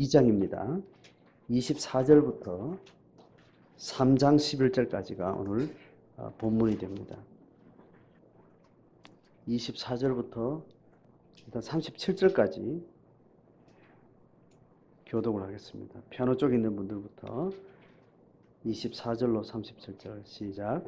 2장입니다. 24절부터 3장 11절까지가 오늘 본문이 됩니다. 24절부터 일단 37절까지 교독을 하겠습니다. 피아노 쪽에 있는 분들부터 24절로 37절 시작.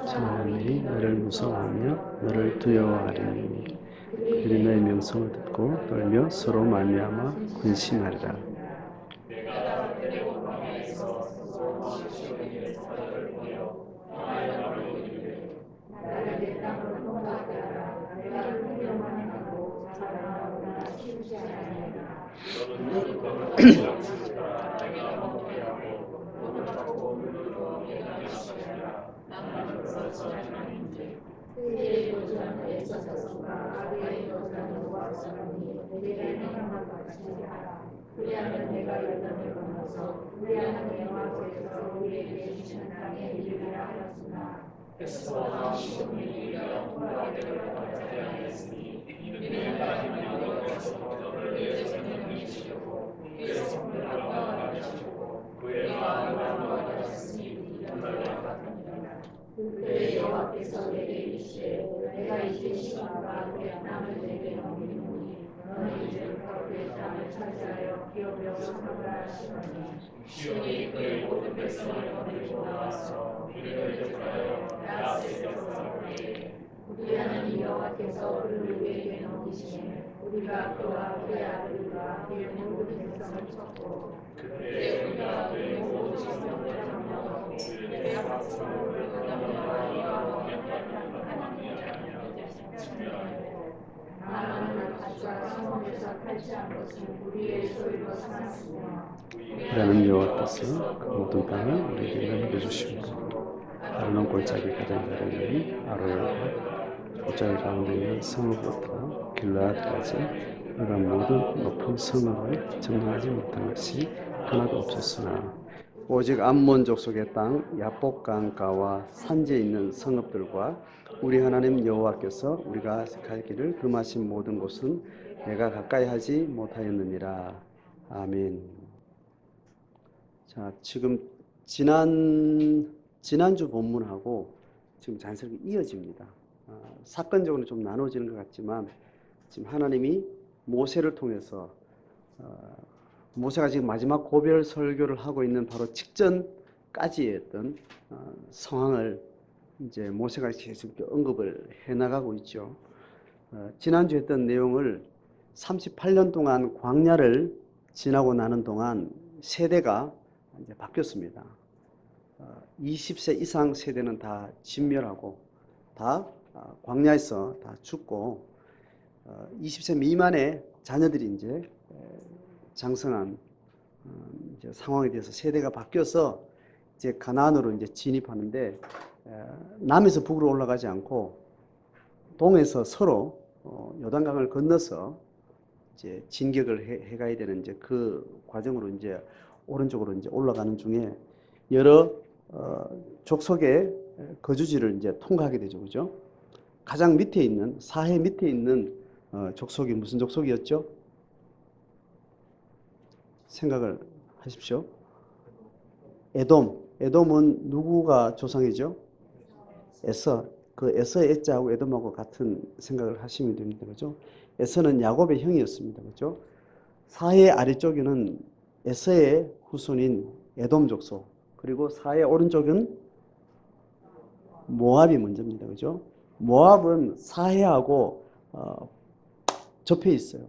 하나님이 너를 무서워하며 너를 두려워하리니 그들이 너의 명성을 듣고 떨며 서로 말미암아 근심하리라. 그때 여호와께서 내게 이르시되 내가 이제 시간과 그의 남을 내게 넘기노니 너는 이제 그의 땅을 차지하여 기업으로 삼으라 하시더니 시온이 그의 모든 백성을 거느리고 나와서 우리를 대적하여 야세에서 우리에게 우리 하나님 여호와께서 그를 우리에게 넘기시니 우리가 그와 그의 아들과 그의 모든 백성을 쳤고 그때 우리가 그의 모든 백성을 함령하고 그의 박수를 그러는 여호와께서 그 모든 땅을 우리에게 넘겨주시고 아르논 골짜기 가장 다르니 아로엘과 골짜기 가운데 있는 성읍부터 길라앗까지 우리가 모든 높은 성읍을 점령하지 못한 것이 하나도 없었으나 오직 암몬 족속의 땅 야복강가와 산지에 있는 성읍들과 우리 하나님 여호와께서 우리가 갈 길을 금하신 모든 곳은 내가 가까이 하지 못하였느니라. 아멘. 자, 지금 지난주 본문하고 지금 자연스럽게 이어집니다. 사건적으로 좀 나눠지는 것 같지만 지금 하나님이 모세를 통해서 모세가 지금 마지막 고별 설교를 하고 있는 바로 직전까지의 어떤 상황을 이제 모세가 계속 언급을 해나가고 있죠. 지난주 했던 내용을 38년 동안 광야를 지나고 나는 동안 세대가 이제 바뀌었습니다. 20세 이상 세대는 다 진멸하고 다 광야에서 다 죽고 20세 미만의 자녀들이 이제 장성한 이제 상황에 대해서 세대가 바뀌어서 이제 가나안으로 이제 진입하는데 남에서 북으로 올라가지 않고 동에서 서로 요단강을 건너서 이제 진격을 해가야 되는 이제 그 과정으로 이제 오른쪽으로 이제 올라가는 중에 여러 족속의 거주지를 이제 통과하게 되죠, 그죠? 가장 밑에 있는 사해 밑에 있는 족속이 무슨 족속이었죠? 생각을 하십시오. 에돔은 누구가 조상이죠? 에서. 그 에서의 에자하고 에돔하고 같은 생각을 하시면 됩니다. 그죠? 에서는 야곱의 형이었습니다. 그죠? 사해 아래쪽에는 에서의 후손인 에돔 족속, 그리고 사해 오른쪽은 모압이 먼저입니다. 그죠? 모압은 사해하고 접해 있어요.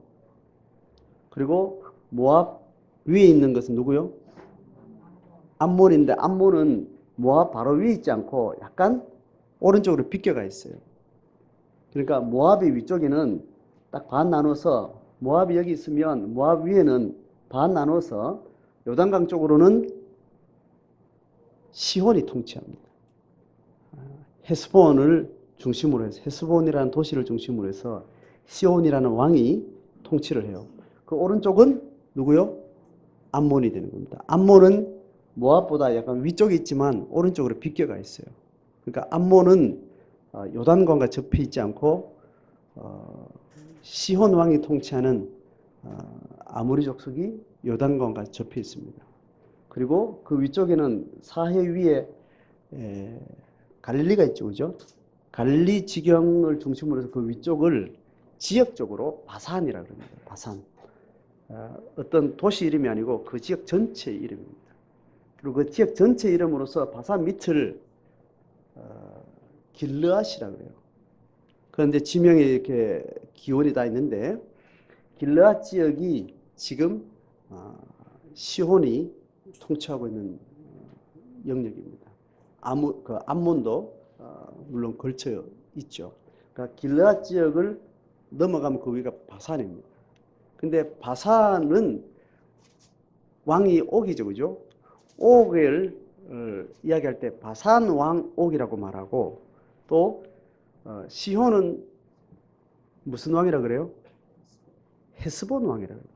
그리고 모압 위에 있는 것은 누구요? 암몬인데 암몬은 모압 바로 위에 있지 않고 약간 오른쪽으로 비껴가 있어요. 그러니까 모압의 위쪽에는 딱 반 나눠서 모압이 여기 있으면 모압 위에는 반 나눠서 요단강 쪽으로는 시혼이 통치합니다. 헤스본을 중심으로 해서 헤스본이라는 도시를 중심으로 해서 시온이라는 왕이 통치를 해요. 그 오른쪽은 누구요? 암몬이 되는 겁니다. 암몬은 모압보다 약간 위쪽에 있지만 오른쪽으로 비껴가 있어요. 그러니까 암몬은 요단강과 접해 있지 않고 시혼 왕이 통치하는 아모리 족속이 요단강과 접해 있습니다. 그리고 그 위쪽에는 사해 위에 갈릴리가 있죠, 그죠? 갈릴리 지경을 중심으로 해서 그 위쪽을 지역적으로 바산이라고 합니다. 바산. 어떤 도시 이름이 아니고 그 지역 전체 이름입니다. 그리고 그 지역 전체 이름으로서 바산 밑을 길르앗이라고 그래요. 그런데 지명에 이렇게 기원이 다 있는데 길르앗 지역이 지금 시혼이 통치하고 있는 영역입니다. 암몬도 물론 걸쳐 있죠. 그러니까 길르앗 지역을 넘어가면 그 위가 바산입니다. 근데 바산은 왕이 옥이죠, 그죠? 옥을 이야기할 때 바산 왕 옥이라고 말하고 또 시혼은 무슨 왕이라 그래요? 헤스본 왕이라고 해요.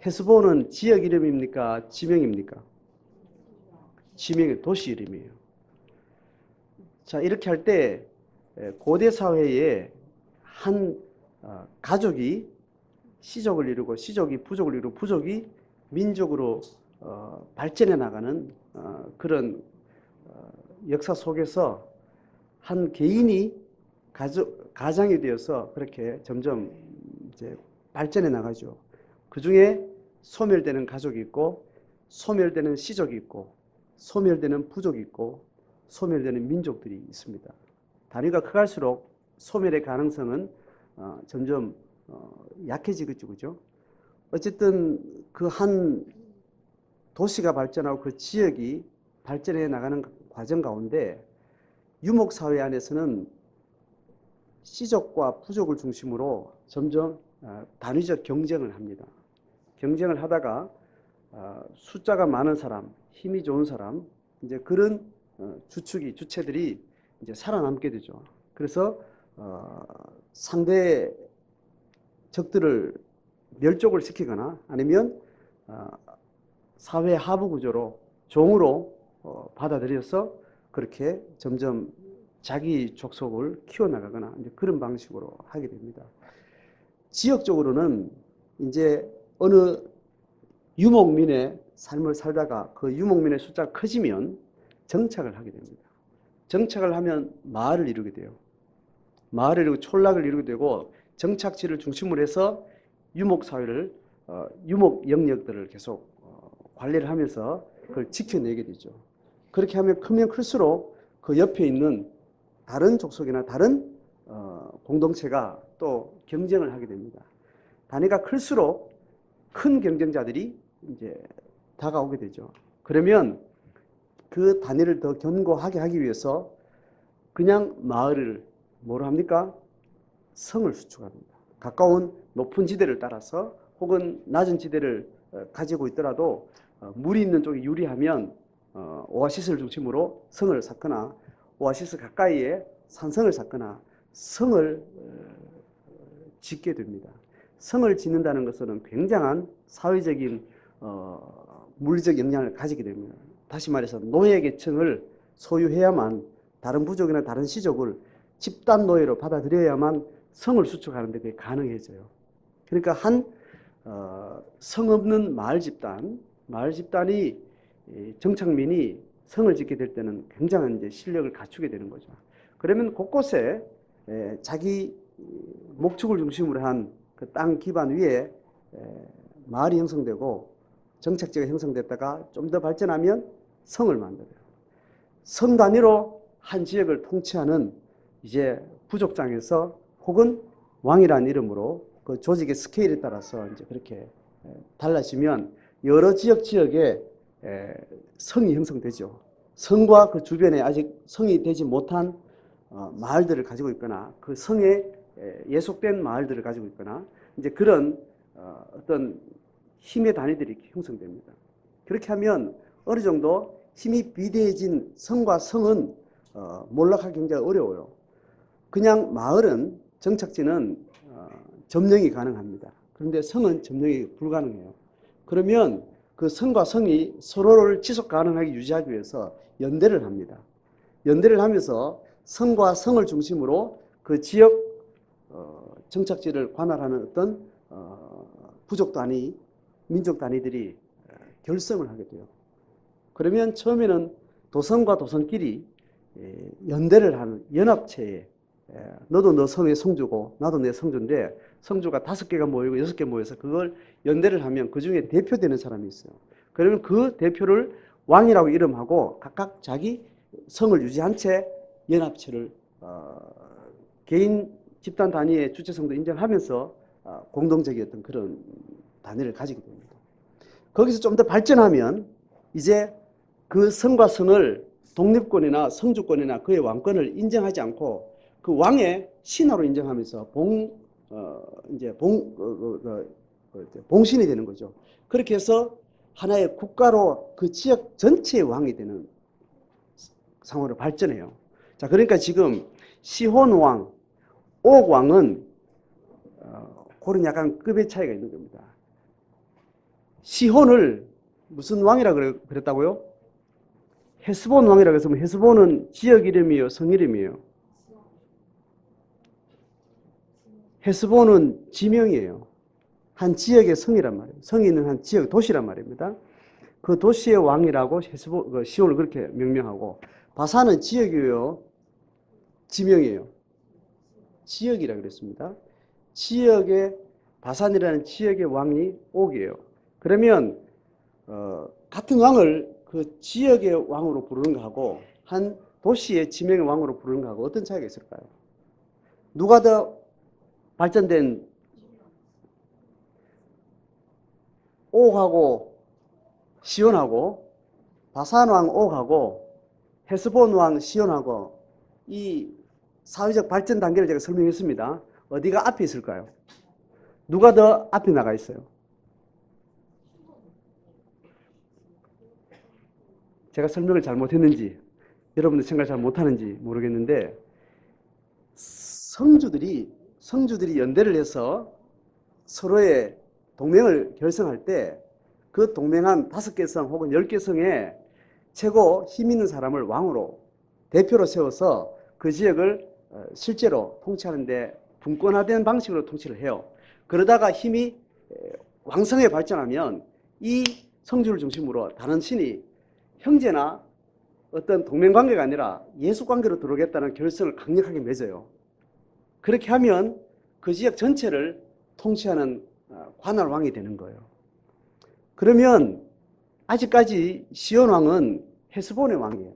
헤스본은 지역 이름입니까? 지명입니까? 지명의 도시 이름이에요. 자, 이렇게 할 때 고대 사회에 한 가족이 시족을 이루고 시족이 부족을 이루고 부족이 민족으로 발전해 나가는 그런 역사 속에서 한 개인이 가장이 되어서 그렇게 점점 이제 발전해 나가죠. 그 중에 소멸되는 가족이 있고 소멸되는 시족이 있고 소멸되는 부족이 있고 소멸되는 민족들이 있습니다. 단위가 커갈수록 소멸의 가능성은 점점 약해지겠죠, 그죠? 어쨌든 그 한 도시가 발전하고 그 지역이 발전해 나가는 과정 가운데 유목사회 안에서는 시족과 부족을 중심으로 점점 단위적 경쟁을 합니다. 경쟁을 하다가 숫자가 많은 사람, 힘이 좋은 사람, 이제 그런 주체들이 이제 살아남게 되죠. 그래서 상대 적들을 멸족을 시키거나 아니면 사회 하부 구조로 종으로 받아들여서 그렇게 점점 자기 족속을 키워나가거나 이제 그런 방식으로 하게 됩니다. 지역적으로는 이제 어느 유목민의 삶을 살다가 그 유목민의 숫자가 커지면 정착을 하게 됩니다. 정착을 하면 마을을 이루게 돼요. 마을을 이루고 촌락을 이루게 되고 정착지를 중심으로 해서 유목사회를 유목 영역들을 계속 관리를 하면서 그걸 지켜내게 되죠. 그렇게 하면 크면 클수록 그 옆에 있는 다른 족속이나 다른 공동체가 또 경쟁을 하게 됩니다. 단위가 클수록 큰 경쟁자들이 이제 다가오게 되죠. 그러면 그 단위를 더 견고하게 하기 위해서 그냥 마을을 뭐로 합니까? 성을 수축합니다. 가까운 높은 지대를 따라서 혹은 낮은 지대를 가지고 있더라도 물이 있는 쪽이 유리하면 오아시스를 중심으로 성을 쌓거나 오아시스 가까이에 산성을 쌓거나 성을 짓게 됩니다. 성을 짓는다는 것은 굉장한 사회적인 물리적 영향을 가지게 됩니다. 다시 말해서 노예 계층을 소유해야만 다른 부족이나 다른 시족을 집단 노예로 받아들여야만 성을 수축하는 데 그게 가능해져요. 그러니까 한 성 없는 마을 집단이 정착민이 성을 짓게 될 때는 굉장한 이제 실력을 갖추게 되는 거죠. 그러면 곳곳에 자기 목축을 중심으로 한 그 땅 기반 위에 마을이 형성되고 정착지가 형성됐다가 좀 더 발전하면 성을 만들어요. 성 단위로 한 지역을 통치하는 이제 부족장에서 혹은 왕이라는 이름으로 그 조직의 스케일에 따라서 이제 그렇게 달라지면 여러 지역에 성이 형성되죠. 성과 그 주변에 아직 성이 되지 못한 마을들을 가지고 있거나 그 성에 예속된 마을들을 가지고 있거나 이제 그런 어떤 힘의 단위들이 형성됩니다. 그렇게 하면 어느 정도 힘이 비대해진 성과 성은 몰락하기 굉장히 어려워요. 그냥 마을은 정착지는 점령이 가능합니다. 그런데 성은 점령이 불가능해요. 그러면 그 성과 성이 서로를 지속 가능하게 유지하기 위해서 연대를 합니다. 연대를 하면서 성과 성을 중심으로 그 지역 정착지를 관할하는 어떤 부족 단위, 민족 단위들이 결성을 하게 돼요. 그러면 처음에는 도성과 도성끼리 연대를 하는 연합체에, 너도 너 성의 성주고 나도 내 성주인데 성주가 5개가 모이고 6개 모여서 그걸 연대를 하면 그 중에 대표되는 사람이 있어요. 그러면 그 대표를 왕이라고 이름하고 각각 자기 성을 유지한 채 연합체를 개인 집단 단위의 주체성도 인정하면서 공동적이었던 그런 단위를 가지게 됩니다. 거기서 좀 더 발전하면 이제 그 성과 성을 독립권이나 성주권이나 그의 왕권을 인정하지 않고 그 왕의 신하로 인정하면서 봉신이 되는 거죠. 그렇게 해서 하나의 국가로 그 지역 전체의 왕이 되는 상황으로 발전해요. 자, 그러니까 지금 시혼왕, 옥왕은 그런 약간 급의 차이가 있는 겁니다. 시혼을 무슨 왕이라고 그랬다고요? 헤스본 왕이라고 했으면 헤스본은 지역 이름이에요, 성 이름이에요? 헤스본은 지명이에요. 한 지역의 성이란 말이에요. 성이 있는 한 지역 도시란 말입니다. 그 도시의 왕이라고 시온을 그렇게 명명하고, 바산은 지역이에요, 지명이에요? 지역이라고 그랬습니다. 지역의 바산이라는 지역의 왕이 옥이에요. 그러면 같은 왕을 그 지역의 왕으로 부르는 거하고 한 도시의 지명의 왕으로 부르는 거하고 어떤 차이가 있을까요? 누가 더 발전된? 옥하고 시온하고 바산왕 옥하고 헤스본 왕 시온하고 이 사회적 발전 단계를 제가 설명했습니다. 어디가 앞에 있을까요? 누가 더 앞에 나가 있어요? 제가 설명을 잘못했는지 여러분들 생각 잘 못하는지 모르겠는데 성주들이 연대를 해서 서로의 동맹을 결성할 때 그 동맹한 5개 성 혹은 10개 성에 최고 힘 있는 사람을 왕으로 대표로 세워서 그 지역을 실제로 통치하는데 분권화된 방식으로 통치를 해요. 그러다가 힘이 왕성하게 발전하면 이 성주를 중심으로 다른 신이 형제나 어떤 동맹관계가 아니라 예수관계로 들어오겠다는 결성을 강력하게 맺어요. 그렇게 하면 그 지역 전체를 통치하는 관할왕이 되는 거예요. 그러면 아직까지 시온왕은 헤스본의 왕이에요.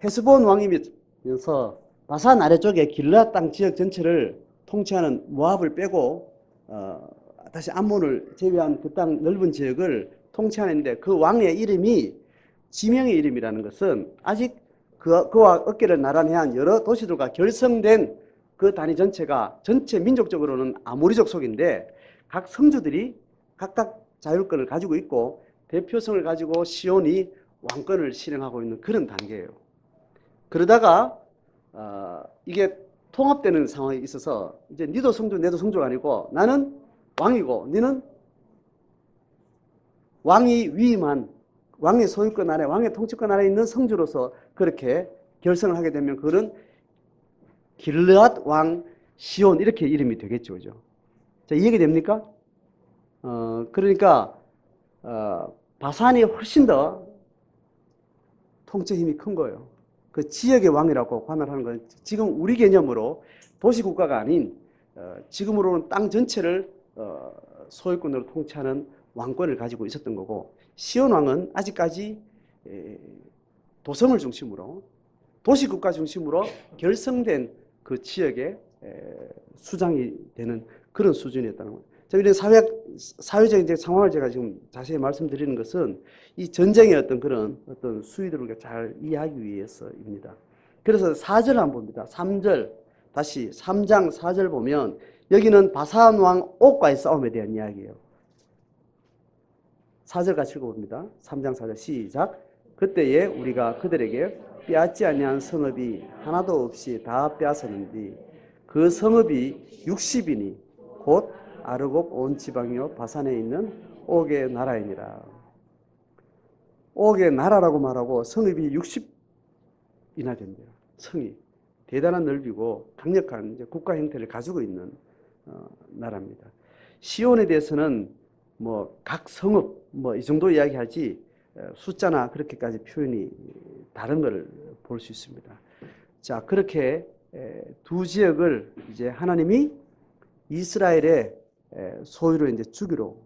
헤스본 왕이면서 바산 아래쪽에 길르앗 땅 지역 전체를 통치하는 모압을 빼고 다시 암몬을 제외한 그 땅 넓은 지역을 통치하는데 그 왕의 이름이 지명의 이름이라는 것은 아직 그와 어깨를 나란히 한 여러 도시들과 결성된 그 단위 전체가 전체 민족적으로는 아모리족 속인데 각 성주들이 각각 자율권을 가지고 있고 대표성을 가지고 시온이 왕권을 실행하고 있는 그런 단계예요. 그러다가 이게 통합되는 상황이 있어서 이제 니도 성주 내도 성주가 아니고 나는 왕이고 너는 왕이 위임한 왕의 소유권 아래 왕의 통치권 아래 있는 성주로서 그렇게 결성을 하게 되면 그거는 길르앗 왕 시온 이렇게 이름이 되겠죠. 그죠? 자, 이해가 됩니까? 그러니까 바산이 훨씬 더 통치 힘이 큰 거예요. 그 지역의 왕이라고 관할하는 건 지금 우리 개념으로 도시국가가 아닌 지금으로는 땅 전체를 소유권으로 통치하는 왕권을 가지고 있었던 거고, 시온 왕은 아직까지 도성을 중심으로 도시국가 중심으로 결성된 그 지역의 수장이 되는 그런 수준이었다는 거예요. 이런 사회적 이제 상황을 제가 지금 자세히 말씀드리는 것은 이 전쟁의 어떤 수위들을 잘 이해하기 위해서입니다. 그래서 4절 한번 봅니다. 3절, 다시 3장 4절 보면 여기는 바산 왕 옥과의 싸움에 대한 이야기예요. 4절 같이 읽어봅니다. 3장 4절 시작. 그때에 우리가 그들에게 빼앗지 아니한 성읍이 하나도 없이 다 빼앗았는데 그 성읍이 60이니 곧 아르곱 온 지방이요 바산에 있는 옥의 나라이니라. 옥의 나라라고 말하고 성읍이 60이나 된대요. 성이 대단한 넓이고 강력한 이제 국가 형태를 가지고 있는 나라입니다. 시온에 대해서는 뭐 각 성읍 뭐 이 정도 이야기하지 숫자나 그렇게까지 표현이 다른 것을 볼 수 있습니다. 자, 그렇게 두 지역을 이제 하나님이 이스라엘의 소유로 이제 주기로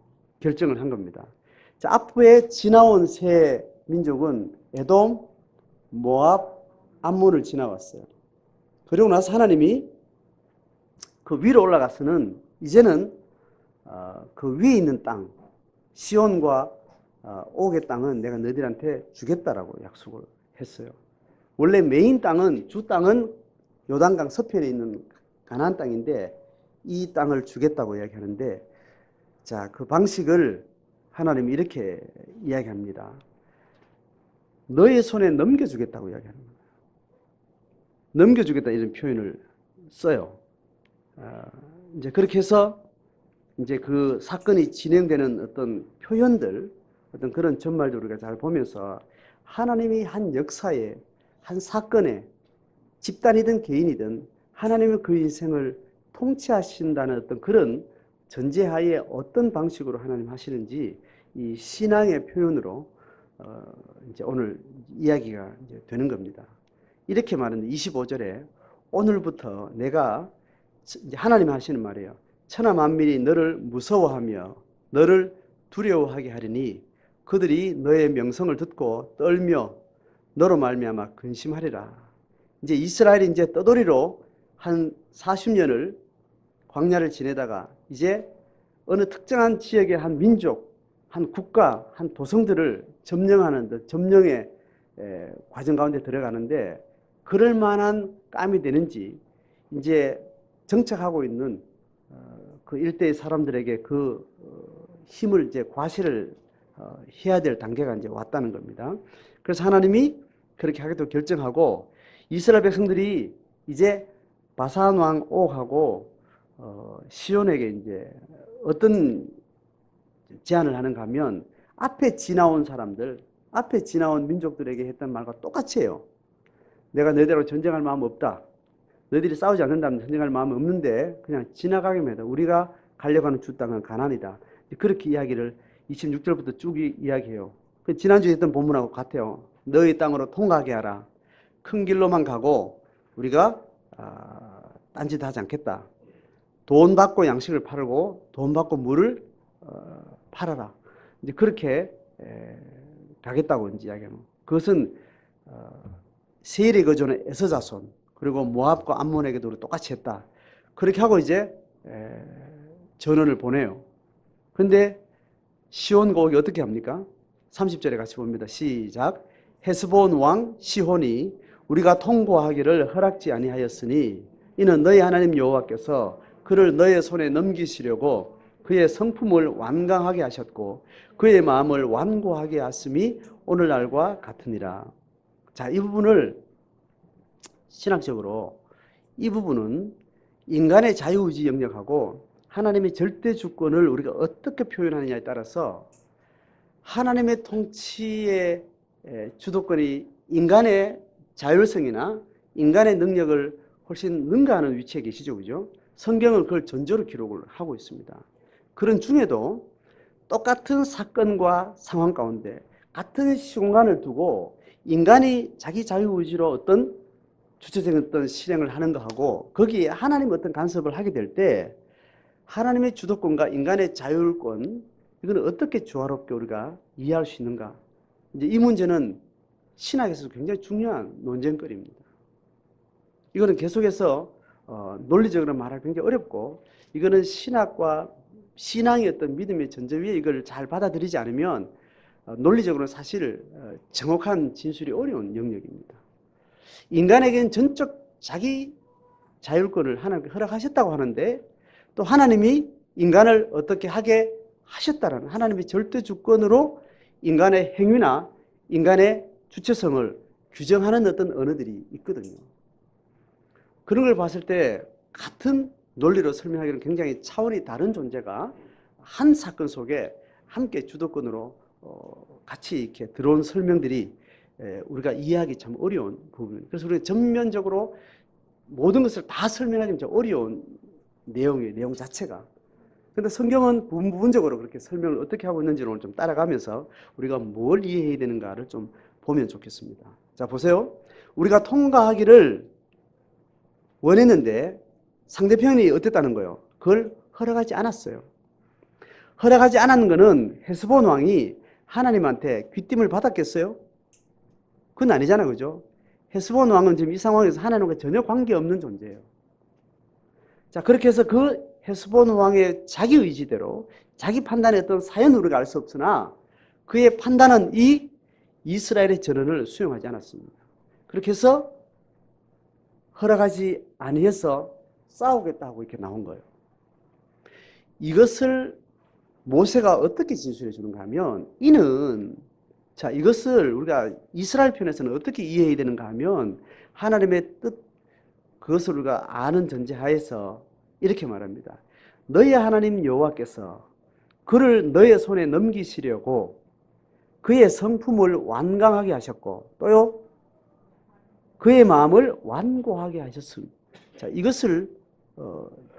결정을 한 겁니다. 자, 앞에 지나온 세 민족은 에돔, 모압, 암몬을 지나왔어요. 그리고 나서 하나님이 그 위로 올라가서는 이제는 그 위에 있는 땅, 시온과 옥의 땅은 내가 너희들한테 주겠다라고 약속을 했어요. 원래 메인 땅은 주 땅은 요단강 서편에 있는 가나안 땅인데 이 땅을 주겠다고 이야기하는데, 자, 그 방식을 하나님이 이렇게 이야기합니다. 너의 손에 넘겨주겠다고 이야기하는 거예요. 넘겨주겠다 이런 표현을 써요. 이제 그렇게 해서 이제 그 사건이 진행되는 어떤 표현들, 어떤 그런 전말들 우리가 잘 보면서 하나님이 한 역사에, 한 사건에 집단이든 개인이든 하나님이 그 인생을 통치하신다는 어떤 그런 전제하에 어떤 방식으로 하나님 하시는지 이 신앙의 표현으로 이제 오늘 이야기가 이제 되는 겁니다. 이렇게 말하는데 25절에 오늘부터 내가 이제 하나님이 하시는 말이에요. 천하 만민이 너를 무서워하며 너를 두려워하게 하리니 그들이 너의 명성을 듣고 떨며 너로 말미암아 근심하리라. 이제 이스라엘이 이제 떠돌이로 한 40년을 광야를 지내다가 이제 어느 특정한 지역의 한 민족, 한 국가, 한 도성들을 점령하는 점령의 과정 가운데 들어가는데 그럴 만한 깜이 되는지 이제 정착하고 있는 그 일대의 사람들에게 그 힘을 이제 과시를 해야 될 단계가 이제 왔다는 겁니다. 그래서 하나님이 그렇게 하기도 결정하고 이스라엘 백성들이 이제 바산 왕 옥하고 시온에게 이제 어떤 제안을 하는가 하면 앞에 지나온 사람들, 앞에 지나온 민족들에게 했던 말과 똑같이 해요. 내가 너희들하고 전쟁할 마음 없다. 너희들이 싸우지 않는다면 전쟁할 마음은 없는데 그냥 지나가기만 해도 우리가 가려고 하는 주 땅은 가나안이다. 그렇게 이야기를 26절부터 쭉 이야기해요. 지난주에 했던 본문하고 같아요. 너희 땅으로 통과하게 하라. 큰 길로만 가고 우리가 딴짓 하지 않겠다. 돈 받고 양식을 팔고 돈 받고 물을 팔아라. 이제 그렇게 가겠다고 이제 이야기하는. 그것은 세일의 거주는 에서 자손 그리고 모압과 암몬에게도 똑같이 했다. 그렇게 하고 이제 전원을 보내요. 그런데 시온과 옥이 어떻게 합니까? 30절에 같이 봅니다. 시작. 헤스본 왕 시혼이 우리가 통과하기를 허락지 아니하였으니 이는 너희 하나님 여호와께서 그를 너의 손에 넘기시려고 그의 성품을 완강하게 하셨고 그의 마음을 완고하게 하심이 오늘날과 같으니라. 자, 이 부분을 신학적으로 이 부분은 인간의 자유의지 영역하고 하나님의 절대 주권을 우리가 어떻게 표현하느냐에 따라서 하나님의 통치의 주도권이 인간의 자율성이나 인간의 능력을 훨씬 능가하는 위치에 계시죠. 그죠? 성경은 그걸 전조로 기록을 하고 있습니다. 그런 중에도 똑같은 사건과 상황 가운데 같은 시공간을 두고 인간이 자기 자유의지로 어떤 주체적인 어떤 실행을 하는 것하고 거기에 하나님 어떤 간섭을 하게 될 때 하나님의 주도권과 인간의 자율권 이거는 어떻게 조화롭게 우리가 이해할 수 있는가? 이제 이 문제는 신학에서 굉장히 중요한 논쟁거리입니다. 이거는 계속해서 논리적으로 말하기 굉장히 어렵고 이거는 신학과 신앙의 어떤 믿음의 전제 위에 이걸 잘 받아들이지 않으면 논리적으로는 사실 정확한 진술이 어려운 영역입니다. 인간에게는 전적 자기 자율권을 하나님께 허락하셨다고 하는데 또 하나님이 인간을 어떻게 하게 하셨다라는 하나님의 절대 주권으로 인간의 행위나 인간의 주체성을 규정하는 어떤 언어들이 있거든요. 그런 걸 봤을 때 같은 논리로 설명하기는 굉장히 차원이 다른 존재가 한 사건 속에 함께 주도권으로 같이 이렇게 들어온 설명들이 우리가 이해하기 참 어려운 부분. 그래서 우리가 전면적으로 모든 것을 다 설명하기 좀 어려운 내용이에요. 내용 자체가. 근데 성경은 부분적으로 그렇게 설명을 어떻게 하고 있는지를 오늘 좀 따라가면서 우리가 뭘 이해해야 되는가를 좀 보면 좋겠습니다. 자, 보세요. 우리가 통과하기를 원했는데 상대편이 어땠다는 거예요? 그걸 허락하지 않았어요. 허락하지 않았는 거는 헤스본 왕이 하나님한테 귀띔을 받았겠어요? 그건 아니잖아요. 그죠? 헤스본 왕은 지금 이 상황에서 하나님과 전혀 관계없는 존재예요. 자, 그렇게 해서 그 헤스본 왕의 자기 의지대로 자기 판단의 어떤 사연을 우리가 알 수 없으나 그의 판단은 이 이스라엘의 전언을 수용하지 않았습니다. 그렇게 해서 허락하지 아니해서 싸우겠다고 이렇게 나온 거예요. 이것을 모세가 어떻게 진술해 주는가 하면 이는 자, 이것을 우리가 이스라엘 편에서는 어떻게 이해해야 되는가 하면 하나님의 뜻 그것을 우리가 아는 전제하에서 이렇게 말합니다. 너희 하나님 여호와께서 그를 너의 손에 넘기시려고 그의 성품을 완강하게 하셨고 또요 그의 마음을 완고하게 하셨습니다. 자, 이것을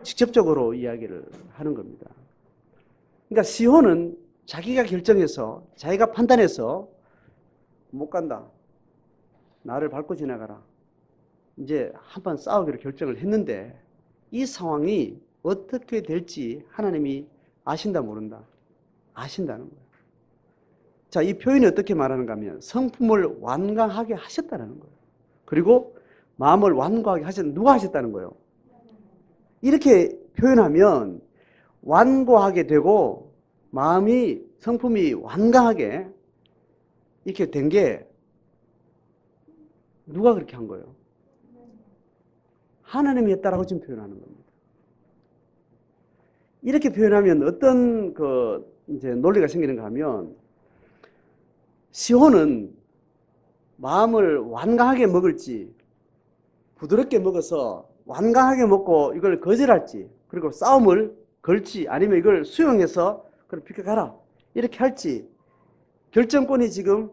직접적으로 이야기를 하는 겁니다. 그러니까 시혼은 자기가 결정해서 자기가 판단해서 못 간다. 나를 밟고 지나가라. 이제 한판 싸우기로 결정을 했는데 이 상황이 어떻게 될지 하나님이 아신다 모른다. 아신다는 거예요. 자, 이 표현이 어떻게 말하는가 하면 성품을 완강하게 하셨다는 거예요. 그리고 마음을 완고하게 누가 하셨다는 거예요? 이렇게 표현하면 완고하게 되고 마음이 성품이 완강하게 이렇게 된 게 누가 그렇게 한 거예요? 하나님이 했다라고 지금 표현하는 겁니다. 이렇게 표현하면 어떤 이제 논리가 생기는가 하면 시혼은 마음을 완강하게 먹을지 부드럽게 먹어서 완강하게 먹고 이걸 거절할지 그리고 싸움을 걸지 아니면 이걸 수용해서 그럼 비켜가라 이렇게 할지 결정권이 지금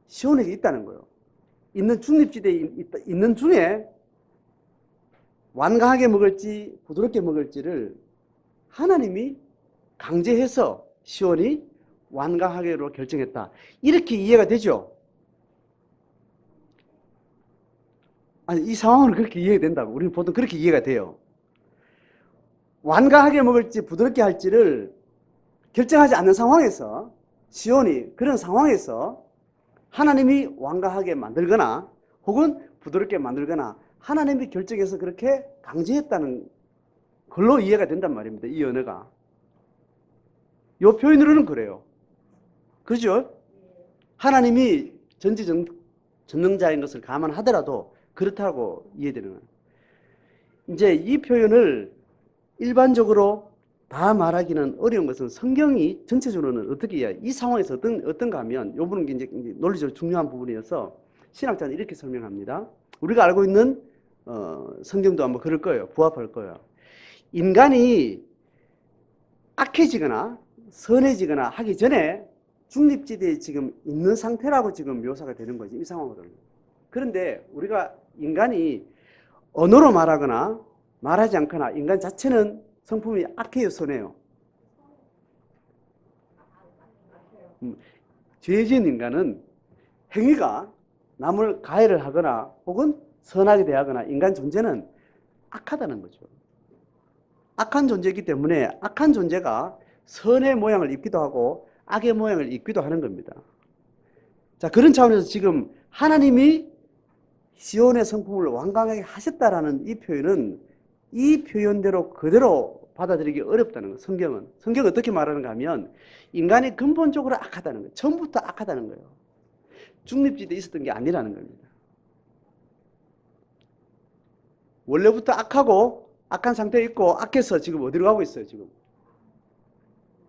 시온에게 있다는 거예요. 있는 중립지대에 있는 중에 완강하게 먹을지 부드럽게 먹을지를 하나님이 강제해서 시온이 완강하게로 결정했다. 이렇게 이해가 되죠? 아니, 이 상황은 그렇게 이해가 된다고. 우리는 보통 그렇게 이해가 돼요. 완강하게 먹을지 부드럽게 할지를 결정하지 않는 상황에서 시온이 그런 상황에서 하나님이 완강하게 만들거나 혹은 부드럽게 만들거나 하나님이 결정해서 그렇게 강제했다는 걸로 이해가 된단 말입니다. 이 언어가. 이 표현으로는 그래요. 그렇죠? 하나님이 전지전능자인 것을 감안하더라도 그렇다고 이해되는 거예요. 이제 이 표현을 일반적으로 다 말하기는 어려운 것은 성경이 전체적으로는 어떻게 해야 이 상황에서 어떤가 하면 이 부분은 이제 논리적으로 중요한 부분이어서 신학자는 이렇게 설명합니다. 우리가 알고 있는 성경도 아마 그럴 거예요. 부합할 거예요. 인간이 악해지거나 선해지거나 하기 전에 중립지대에 지금 있는 상태라고 지금 묘사가 되는 거지, 이 상황으로는. 그런데 우리가 인간이 언어로 말하거나 말하지 않거나 인간 자체는 성품이 악해요, 선해요? 죄 지은 인간은 행위가 남을 가해를 하거나 혹은 선하게 대하거나 인간 존재는 악하다는 거죠. 악한 존재이기 때문에 악한 존재가 선의 모양을 입기도 하고 악의 모양을 입기도 하는 겁니다. 자, 그런 차원에서 지금 하나님이 시온의 성품을 완강하게 하셨다라는 이 표현은 이 표현대로 그대로 받아들이기 어렵다는 거예요. 성경은 어떻게 말하는가 하면 인간이 근본적으로 악하다는 거예요. 처음부터 악하다는 거예요. 중립지대에 있었던 게 아니라는 겁니다. 원래부터 악하고 악한 상태에 있고 악해서 지금 어디로 가고 있어요? 지금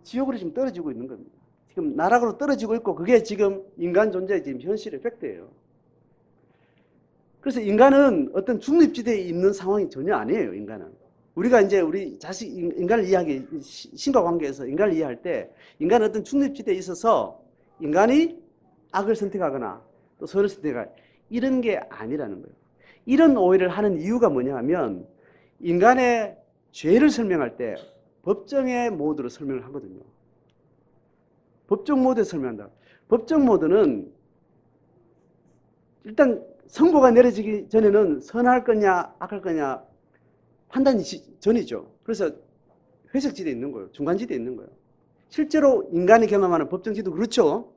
지옥으로 지금 떨어지고 있는 겁니다. 지금 나락으로 떨어지고 있고 그게 지금 인간 존재의 지금 현실의 팩트예요. 그래서 인간은 어떤 중립지대에 있는 상황이 전혀 아니에요. 인간은 우리가 이제 우리 자식 인간을 이해하기 신과 관계에서 인간을 이해할 때 인간은 어떤 중립지대에 있어서 인간이 악을 선택하거나 또 선을 선택하거나 이런 게 아니라는 거예요. 이런 오해를 하는 이유가 뭐냐 하면 인간의 죄를 설명할 때 법정의 모드로 설명을 하거든요. 법정 모드에 설명한다. 법정 모드는 일단 선고가 내려지기 전에는 선할 거냐 악할 거냐 판단이 전이죠. 그래서 회색지대에 있는 거예요. 중간지대에 있는 거예요. 실제로 인간이 경험하는 법정지도 그렇죠.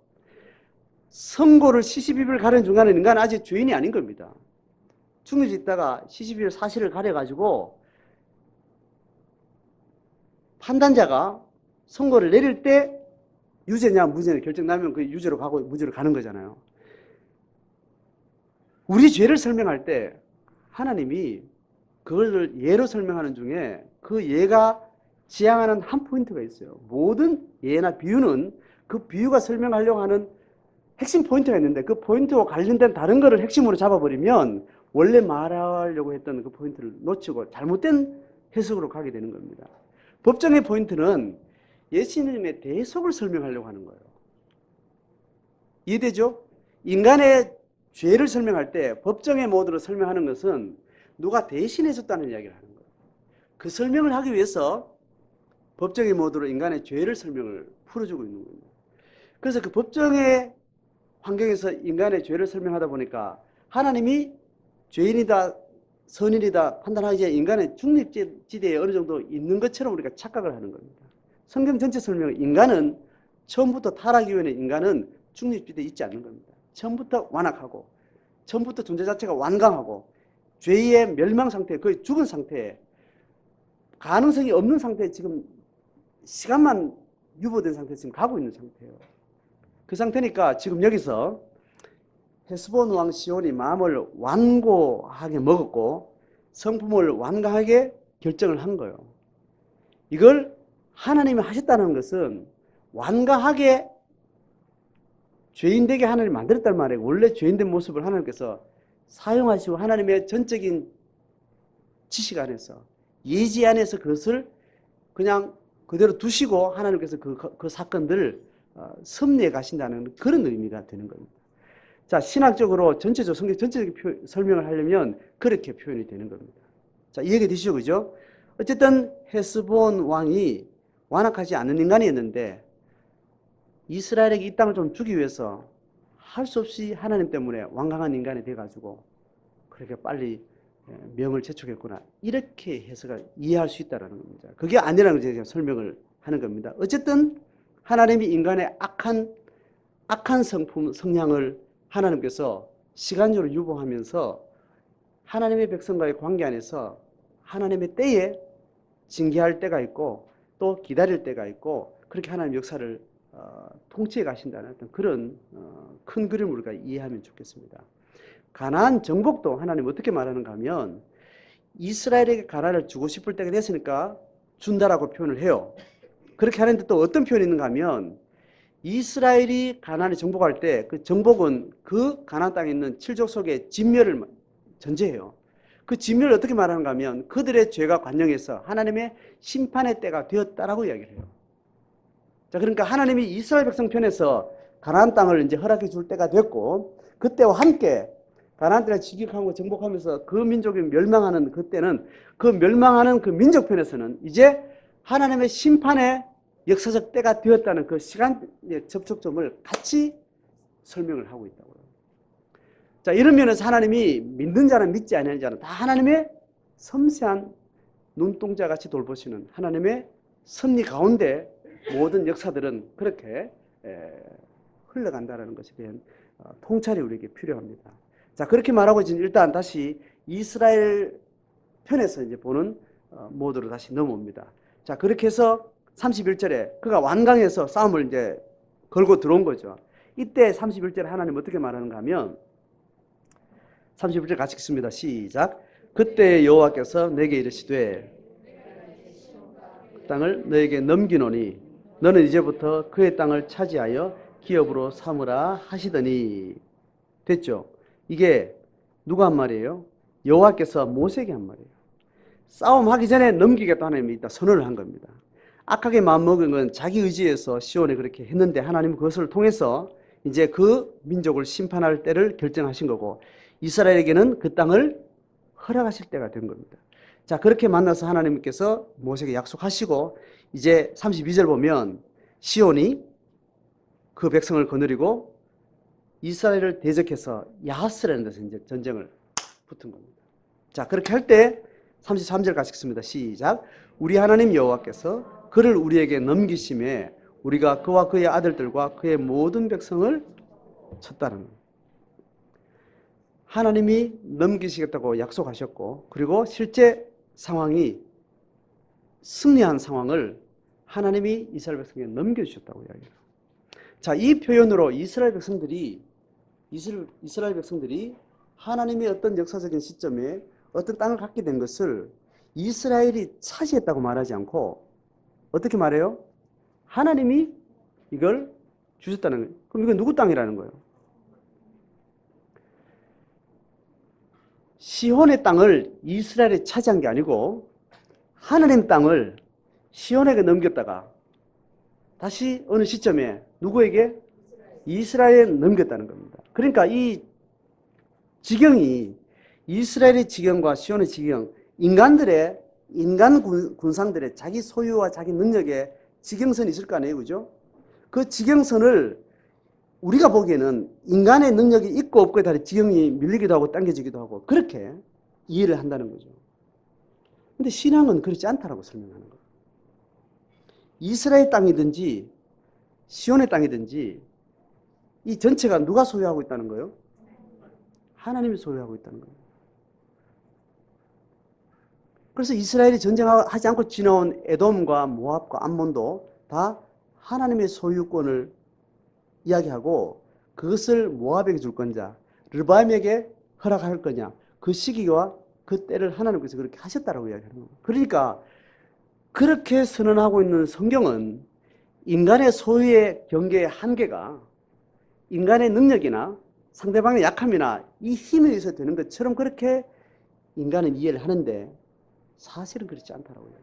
선고를 시시비비를 가려는 중간에 인간은 아직 죄인이 아닌 겁니다. 중립에 있다가 시시비비를 사실을 가려가지고 판단자가 선고를 내릴 때 유죄냐 무죄냐 결정나면 그 유죄로 가고 무죄로 가는 거잖아요. 우리 죄를 설명할 때 하나님이 그걸 예로 설명하는 중에 그 예가 지향하는 한 포인트가 있어요. 모든 예나 비유는 그 비유가 설명하려고 하는 핵심 포인트가 있는데 그 포인트와 관련된 다른 거를 핵심으로 잡아버리면 원래 말하려고 했던 그 포인트를 놓치고 잘못된 해석으로 가게 되는 겁니다. 법정의 포인트는 예수님의 대속을 설명하려고 하는 거예요. 이해되죠? 인간의 죄를 설명할 때 법정의 모드로 설명하는 것은 누가 대신해줬다는 이야기를 하는 거예요. 그 설명을 하기 위해서 법정의 모드로 인간의 죄를 설명을 풀어주고 있는 겁니다. 그래서 그 법정의 환경에서 인간의 죄를 설명하다 보니까 하나님이 죄인이다 선인이다 판단하기 전에 인간의 중립지대에 어느 정도 있는 것처럼 우리가 착각을 하는 겁니다. 성경 전체 설명은 인간은 처음부터 타락 이후에는 인간은 중립지대에 있지 않는 겁니다. 처음부터 완악하고 처음부터 존재 자체가 완강하고 죄의 멸망 상태, 거의 죽은 상태에 가능성이 없는 상태에 지금 시간만 유보된 상태에 지금 가고 있는 상태예요. 그 상태니까 지금 여기서 헤스본 왕 시온이 마음을 완고하게 먹었고 성품을 완강하게 결정을 한 거예요. 이걸 하나님이 하셨다는 것은 완강하게 죄인되게 하나님이 만들었단 말이에요. 원래 죄인된 모습을 하나님께서 사용하시고 하나님의 전적인 지식 안에서 예지 안에서 그것을 그냥 그대로 두시고 하나님께서 그 사건들을 섭리해 가신다는 그런 의미가 되는 겁니다. 자, 신학적으로 전체적으로 성경 전체적인 설명을 하려면 그렇게 표현이 되는 겁니다. 자, 이해가 되시죠? 그죠? 어쨌든 헤스본 왕이 완악하지 않은 인간이었는데 이스라엘에게 이 땅을 좀 주기 위해서 할 수 없이 하나님 때문에 완강한 인간이 돼가지고 그렇게 빨리 명을 재촉했구나. 이렇게 해석을 이해할 수 있다는 겁니다. 그게 아니라는 걸 제가 설명을 하는 겁니다. 어쨌든 하나님이 인간의 악한 성품, 성향을 하나님께서 시간적으로 유보하면서 하나님의 백성과의 관계 안에서 하나님의 때에 징계할 때가 있고 또 기다릴 때가 있고 그렇게 하나님 역사를 통치해 가신다는 어떤 그런 큰 그림을 우리가 이해하면 좋겠습니다. 가나안 정복도 하나님 어떻게 말하는가 하면 이스라엘에게 가나안을 주고 싶을 때가 됐으니까 준다라고 표현을 해요. 그렇게 하는데 또 어떤 표현이 있는가 하면 이스라엘이 가나안을 정복할 때 그 정복은 그 가나안 땅에 있는 칠족 속의 진멸을 전제해요. 그 진멸을 어떻게 말하는가 하면 그들의 죄가 관영해서 하나님의 심판의 때가 되었다라고 이야기를 해요. 자, 그러니까 하나님이 이스라엘 백성 편에서 가나안 땅을 이제 허락해 줄 때가 됐고 그때와 함께 가나안 땅을 직격하고 정복하면서 그 민족이 멸망하는 그때는 그 멸망하는 그 민족 편에서는 이제 하나님의 심판의 역사적 때가 되었다는 그 시간의 접촉점을 같이 설명을 하고 있다고요. 자, 이런 면에서 하나님이 믿는 자는 믿지 않는 자는 다 하나님의 섬세한 눈동자 같이 돌보시는 하나님의 섭리 가운데 모든 역사들은 그렇게 흘러간다는 것에 대한 통찰이 우리에게 필요합니다. 자, 그렇게 말하고 이제 일단 다시 이스라엘 편에서 이제 보는 모드로 다시 넘어옵니다. 자, 그렇게 해서 31절에 그가 완강해서 싸움을 이제 걸고 들어온 거죠. 이때 31절에 하나님 어떻게 말하는가 하면 31절 같이 읽습니다. 시작. 그때 여호와께서 내게 이르시되 그 땅을 너에게 넘기노니 너는 이제부터 그의 땅을 차지하여 기업으로 삼으라 하시더니. 됐죠? 이게 누가 한 말이에요? 여호와께서 모세에게 한 말이에요. 싸움하기 전에 넘기겠다 하나님이 일단 선언을 한 겁니다. 악하게 마음먹은 건 자기 의지에서 시온에 그렇게 했는데 하나님은 그것을 통해서 이제 그 민족을 심판할 때를 결정하신 거고 이스라엘에게는 그 땅을 허락하실 때가 된 겁니다. 자, 그렇게 만나서 하나님께서 모세에게 약속하시고 이제 32절 보면 시온이 그 백성을 거느리고 이스라엘을 대적해서 야하스라는 데서 이제 전쟁을 붙은 겁니다. 자, 그렇게 할 때 33절 가시겠습니다. 시작. 우리 하나님 여호와께서 그를 우리에게 넘기심에 우리가 그와 그의 아들들과 그의 모든 백성을 쳤다는 거예요. 하나님이 넘기시겠다고 약속하셨고 그리고 실제 상황이 승리한 상황을 하나님이 이스라엘 백성에게 넘겨주셨다고 이야기해요. 자, 이 표현으로 이스라엘 백성들이 하나님의 어떤 역사적인 시점에 어떤 땅을 갖게 된 것을 이스라엘이 차지했다고 말하지 않고 어떻게 말해요? 하나님이 이걸 주셨다는 거예요. 그럼 이건 누구 땅이라는 거예요? 시온의 땅을 이스라엘이 차지한 게 아니고 하나님 땅을 시온에게 넘겼다가 다시 어느 시점에 누구에게? 이스라엘에 넘겼다는 겁니다. 그러니까 이 지경이 이스라엘의 지경과 시온의 지경, 인간 군상들의 자기 소유와 자기 능력에 지경선이 있을 거 아니에요, 그죠? 그 지경선을 우리가 보기에는 인간의 능력이 있고 없고에 따라 지경이 밀리기도 하고 당겨지기도 하고 그렇게 이해를 한다는 거죠. 근데 신앙은 그렇지 않다라고 설명하는 거예요. 이스라엘 땅이든지 시온의 땅이든지 이 전체가 누가 소유하고 있다는 거예요? 하나님이 소유하고 있다는 거예요. 그래서 이스라엘이 전쟁하지 않고 지나온 에돔과 모압과 암몬도 다 하나님의 소유권을 이야기하고 그것을 모압에게 줄 건자, 르바임에게 허락할 거냐, 그 시기와 그 때를 하나님께서 그렇게 하셨다라고 이야기하는 거예요. 그러니까 그렇게 선언하고 있는 성경은 인간의 소유의 경계의 한계가 인간의 능력이나 상대방의 약함이나 이 힘에 의해서 되는 것처럼 그렇게 인간은 이해를 하는데 사실은 그렇지 않다라고 해요.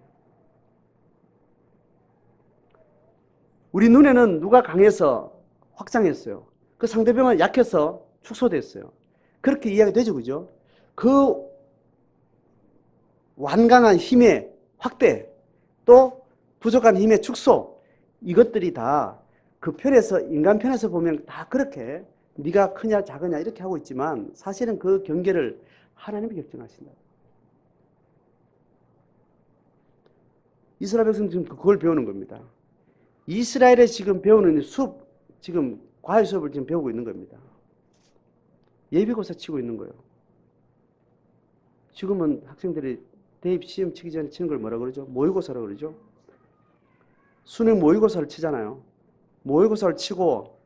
우리 눈에는 누가 강해서 확장했어요. 그 상대방은 약해서 축소됐어요. 그렇게 이해가 되죠, 그죠? 그 완강한 힘의 확대, 또 부족한 힘의 축소, 이것들이 다 그 편에서, 인간 편에서 보면 다 그렇게 네가 크냐 작으냐 이렇게 하고 있지만 사실은 그 경계를 하나님이 결정하신다. 이스라엘 백성은 지금 그걸 배우는 겁니다. 이스라엘에 지금 배우는 지금 과외 수업을 지금 배우고 있는 겁니다. 예비고사 치고 있는 거예요. 지금은 학생들이 대입 시험 치기 전에 치는 걸 뭐라 그러죠? 모의고사라고 그러죠. 수능 모의고사를 치잖아요. 모의고사를 치고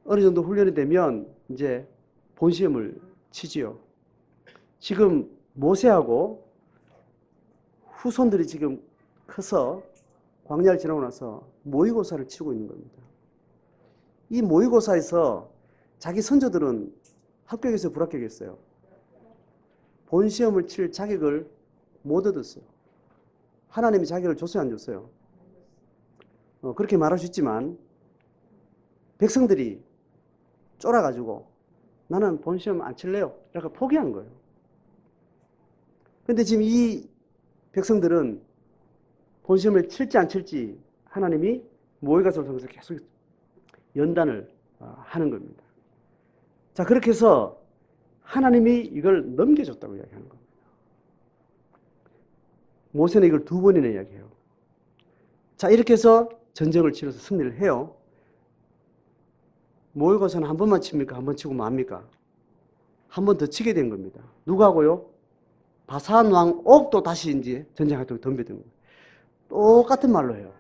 어느 정도 훈련이 되면 이제 본시험을 치지요. 지금 모세하고 후손들이 지금 커서 광야를 지나고 나서 모의고사를 치고 있는 겁니다. 이 모의고사에서 자기 선조들은 합격했어요, 불합격했어요? 본시험을 칠 자격을 못 얻었어요. 하나님이 자격을 줬어요, 안 줬어요? 그렇게 말할 수 있지만 백성들이 쫄아가지고 나는 본시험 안 칠래요. 이렇게 포기한 거예요. 그런데 지금 이 백성들은 본시험을 칠지 안 칠지 하나님이 모의고사를 통해서 계속 연단을 하는 겁니다. 자, 그렇게 해서 하나님이 이걸 넘겨줬다고 이야기하는 겁니다. 모세는 이걸 2번이나 이야기해요. 자, 이렇게 해서 전쟁을 치러서 승리를 해요. 모의고사는 한 번만 칩니까? 한 번 치고 맙니까? 한 번 더 치게 된 겁니다. 누구하고요? 바산 왕 옥도 다시 이제 전쟁 활동에 덤벼든 거예요. 똑같은 말로 해요.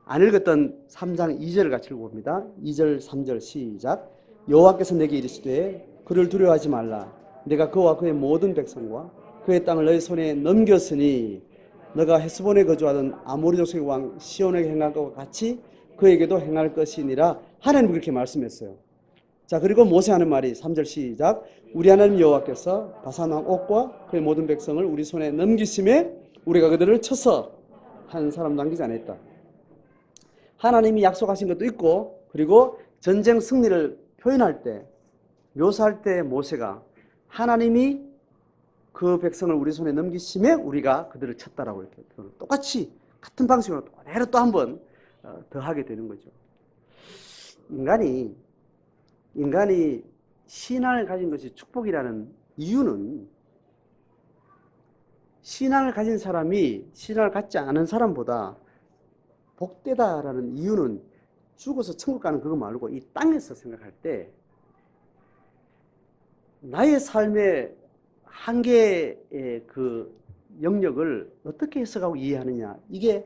안 읽었던 3장 2절을 같이 읽어봅니다. 2절, 3절 시작. 여호와께서 내게 이르시되 그를 두려워하지 말라. 내가 그와 그의 모든 백성과 그의 땅을 너희 손에 넘겼으니 너가 헤스본에 거주하던 아모리 족속의 왕 시온에게 행한 것과 같이 그에게도 행할 것이니라. 하나님이 그렇게 말씀했어요. 자, 그리고 모세하는 말이 3절 시작. 우리 하나님 여호와께서 바산왕 옥과 그의 모든 백성을 우리 손에 넘기심에 우리가 그들을 쳐서 한 사람도 남기지 않았다. 하나님이 약속하신 것도 있고, 그리고 전쟁 승리를 표현할 때, 묘사할 때 모세가 하나님이 그 백성을 우리 손에 넘기심에 우리가 그들을 쳤다라고 이렇게 똑같이 같은 방식으로 그대로 또 한 번 더 하게 되는 거죠. 인간이 신앙을 가진 것이 축복이라는 이유는, 신앙을 가진 사람이 신앙을 갖지 않은 사람보다 복되다라는 이유는, 죽어서 천국 가는 그거 말고 이 땅에서 생각할 때 나의 삶의 한계의 그 영역을 어떻게 해석하고 이해하느냐, 이게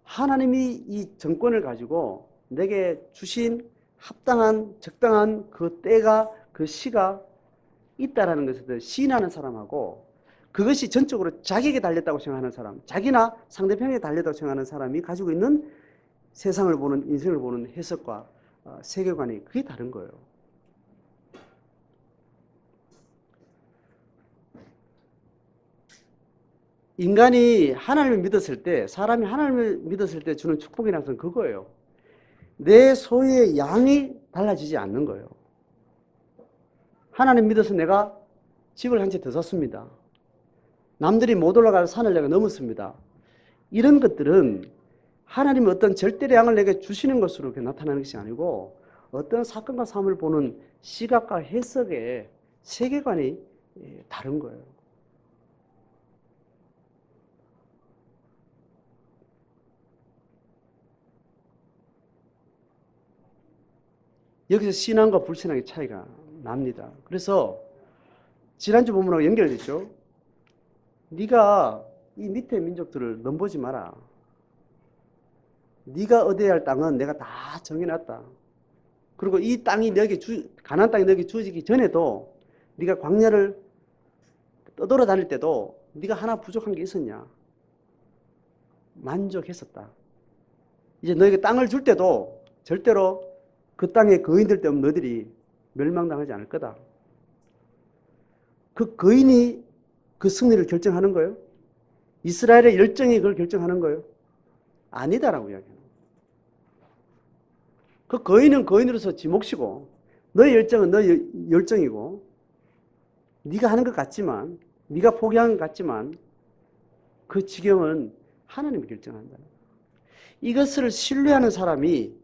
하나님이 이 정권을 가지고 내게 주신 합당한 적당한 그 때가, 그 시가 있다라는 것에 대해 시인하는 사람하고, 그것이 전적으로 자기에게 달렸다고 생각하는 사람, 자기나 상대편에게 달렸다고 생각하는 사람이 가지고 있는 세상을 보는, 인생을 보는 해석과 세계관이 그게 다른 거예요. 인간이 하나님을 믿었을 때, 사람이 하나님을 믿었을 때 주는 축복이라는 것은 그거예요. 내 소유의 양이 달라지지 않는 거예요. 하나님 믿어서 내가 집을 한 채 더 샀습니다. 남들이 못 올라갈 산을 내가 넘었습니다. 이런 것들은 하나님의 어떤 절대량을 내게 주시는 것으로 나타나는 것이 아니고, 어떤 사건과 삶을 보는 시각과 해석의 세계관이 다른 거예요. 여기서 신앙과 불신앙의 차이가 납니다. 그래서 지난주 본문하고 연결됐죠. 네가 이 밑에 민족들을 넘보지 마라. 네가 얻어야 할 땅은 내가 다 정해놨다. 그리고 이 땅이 너에게 가나안 땅이 너에게 주어지기 전에도 네가 광야를 떠돌아다닐 때도 네가 하나 부족한 게 있었냐? 만족했었다. 이제 너에게 땅을 줄 때도 절대로 그 땅의 거인들 때문에 너희들이 멸망당하지 않을 거다. 그 거인이 그 승리를 결정하는 거예요? 이스라엘의 열정이 그걸 결정하는 거예요? 아니다라고 이야기해요. 그 거인은 거인으로서 지 몫이고, 너의 열정은 너의 열정이고, 네가 하는 것 같지만, 네가 포기하는 것 같지만, 그 지경은 하나님이 결정한다. 이것을 신뢰하는 사람이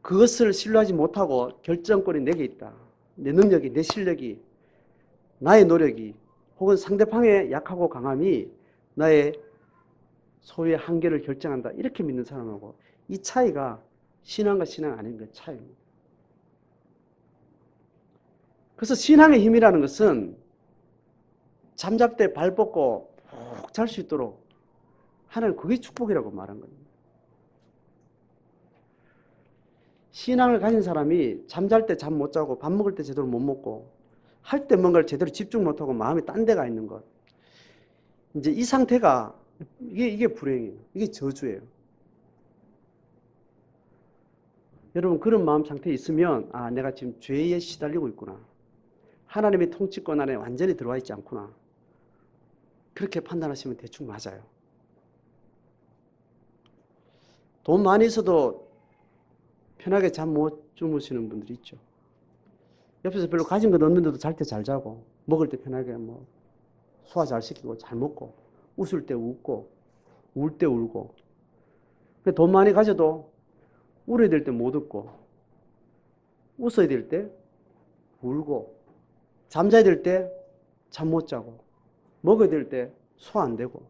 그것을 신뢰하지 못하고 결정권이 내게 있다. 내 능력이, 내 실력이, 나의 노력이, 혹은 상대방의 약하고 강함이 나의 소유의 한계를 결정한다. 이렇게 믿는 사람하고, 이 차이가 신앙과 신앙 아닌 그 차이입니다. 그래서 신앙의 힘이라는 것은 잠잘 때 발 뻗고 푹 잘 수 있도록 하나님, 그게 축복이라고 말한 겁니다. 신앙을 가진 사람이 잠잘 때 잠 못 자고 밥 먹을 때 제대로 못 먹고 할 때 뭔가를 제대로 집중 못하고 마음이 딴 데가 있는 것, 이제 이 상태가 이게 불행이에요. 이게 저주예요. 여러분, 그런 마음 상태에 있으면 내가 지금 죄에 시달리고 있구나. 하나님의 통치권 안에 완전히 들어와 있지 않구나. 그렇게 판단하시면 대충 맞아요. 돈 많이 있어도 편하게 잠 못 주무시는 분들이 있죠. 옆에서 별로 가진 것 없는데도 잘 때 잘 자고, 먹을 때 편하게 소화 잘 시키고 잘 먹고, 웃을 때 웃고, 울 때 울고. 근데 돈 많이 가져도 울어야 될 때 못 웃고, 웃어야 될 때 울고, 잠자야 될 때 잠 못 자고, 먹어야 될 때 소화 안 되고,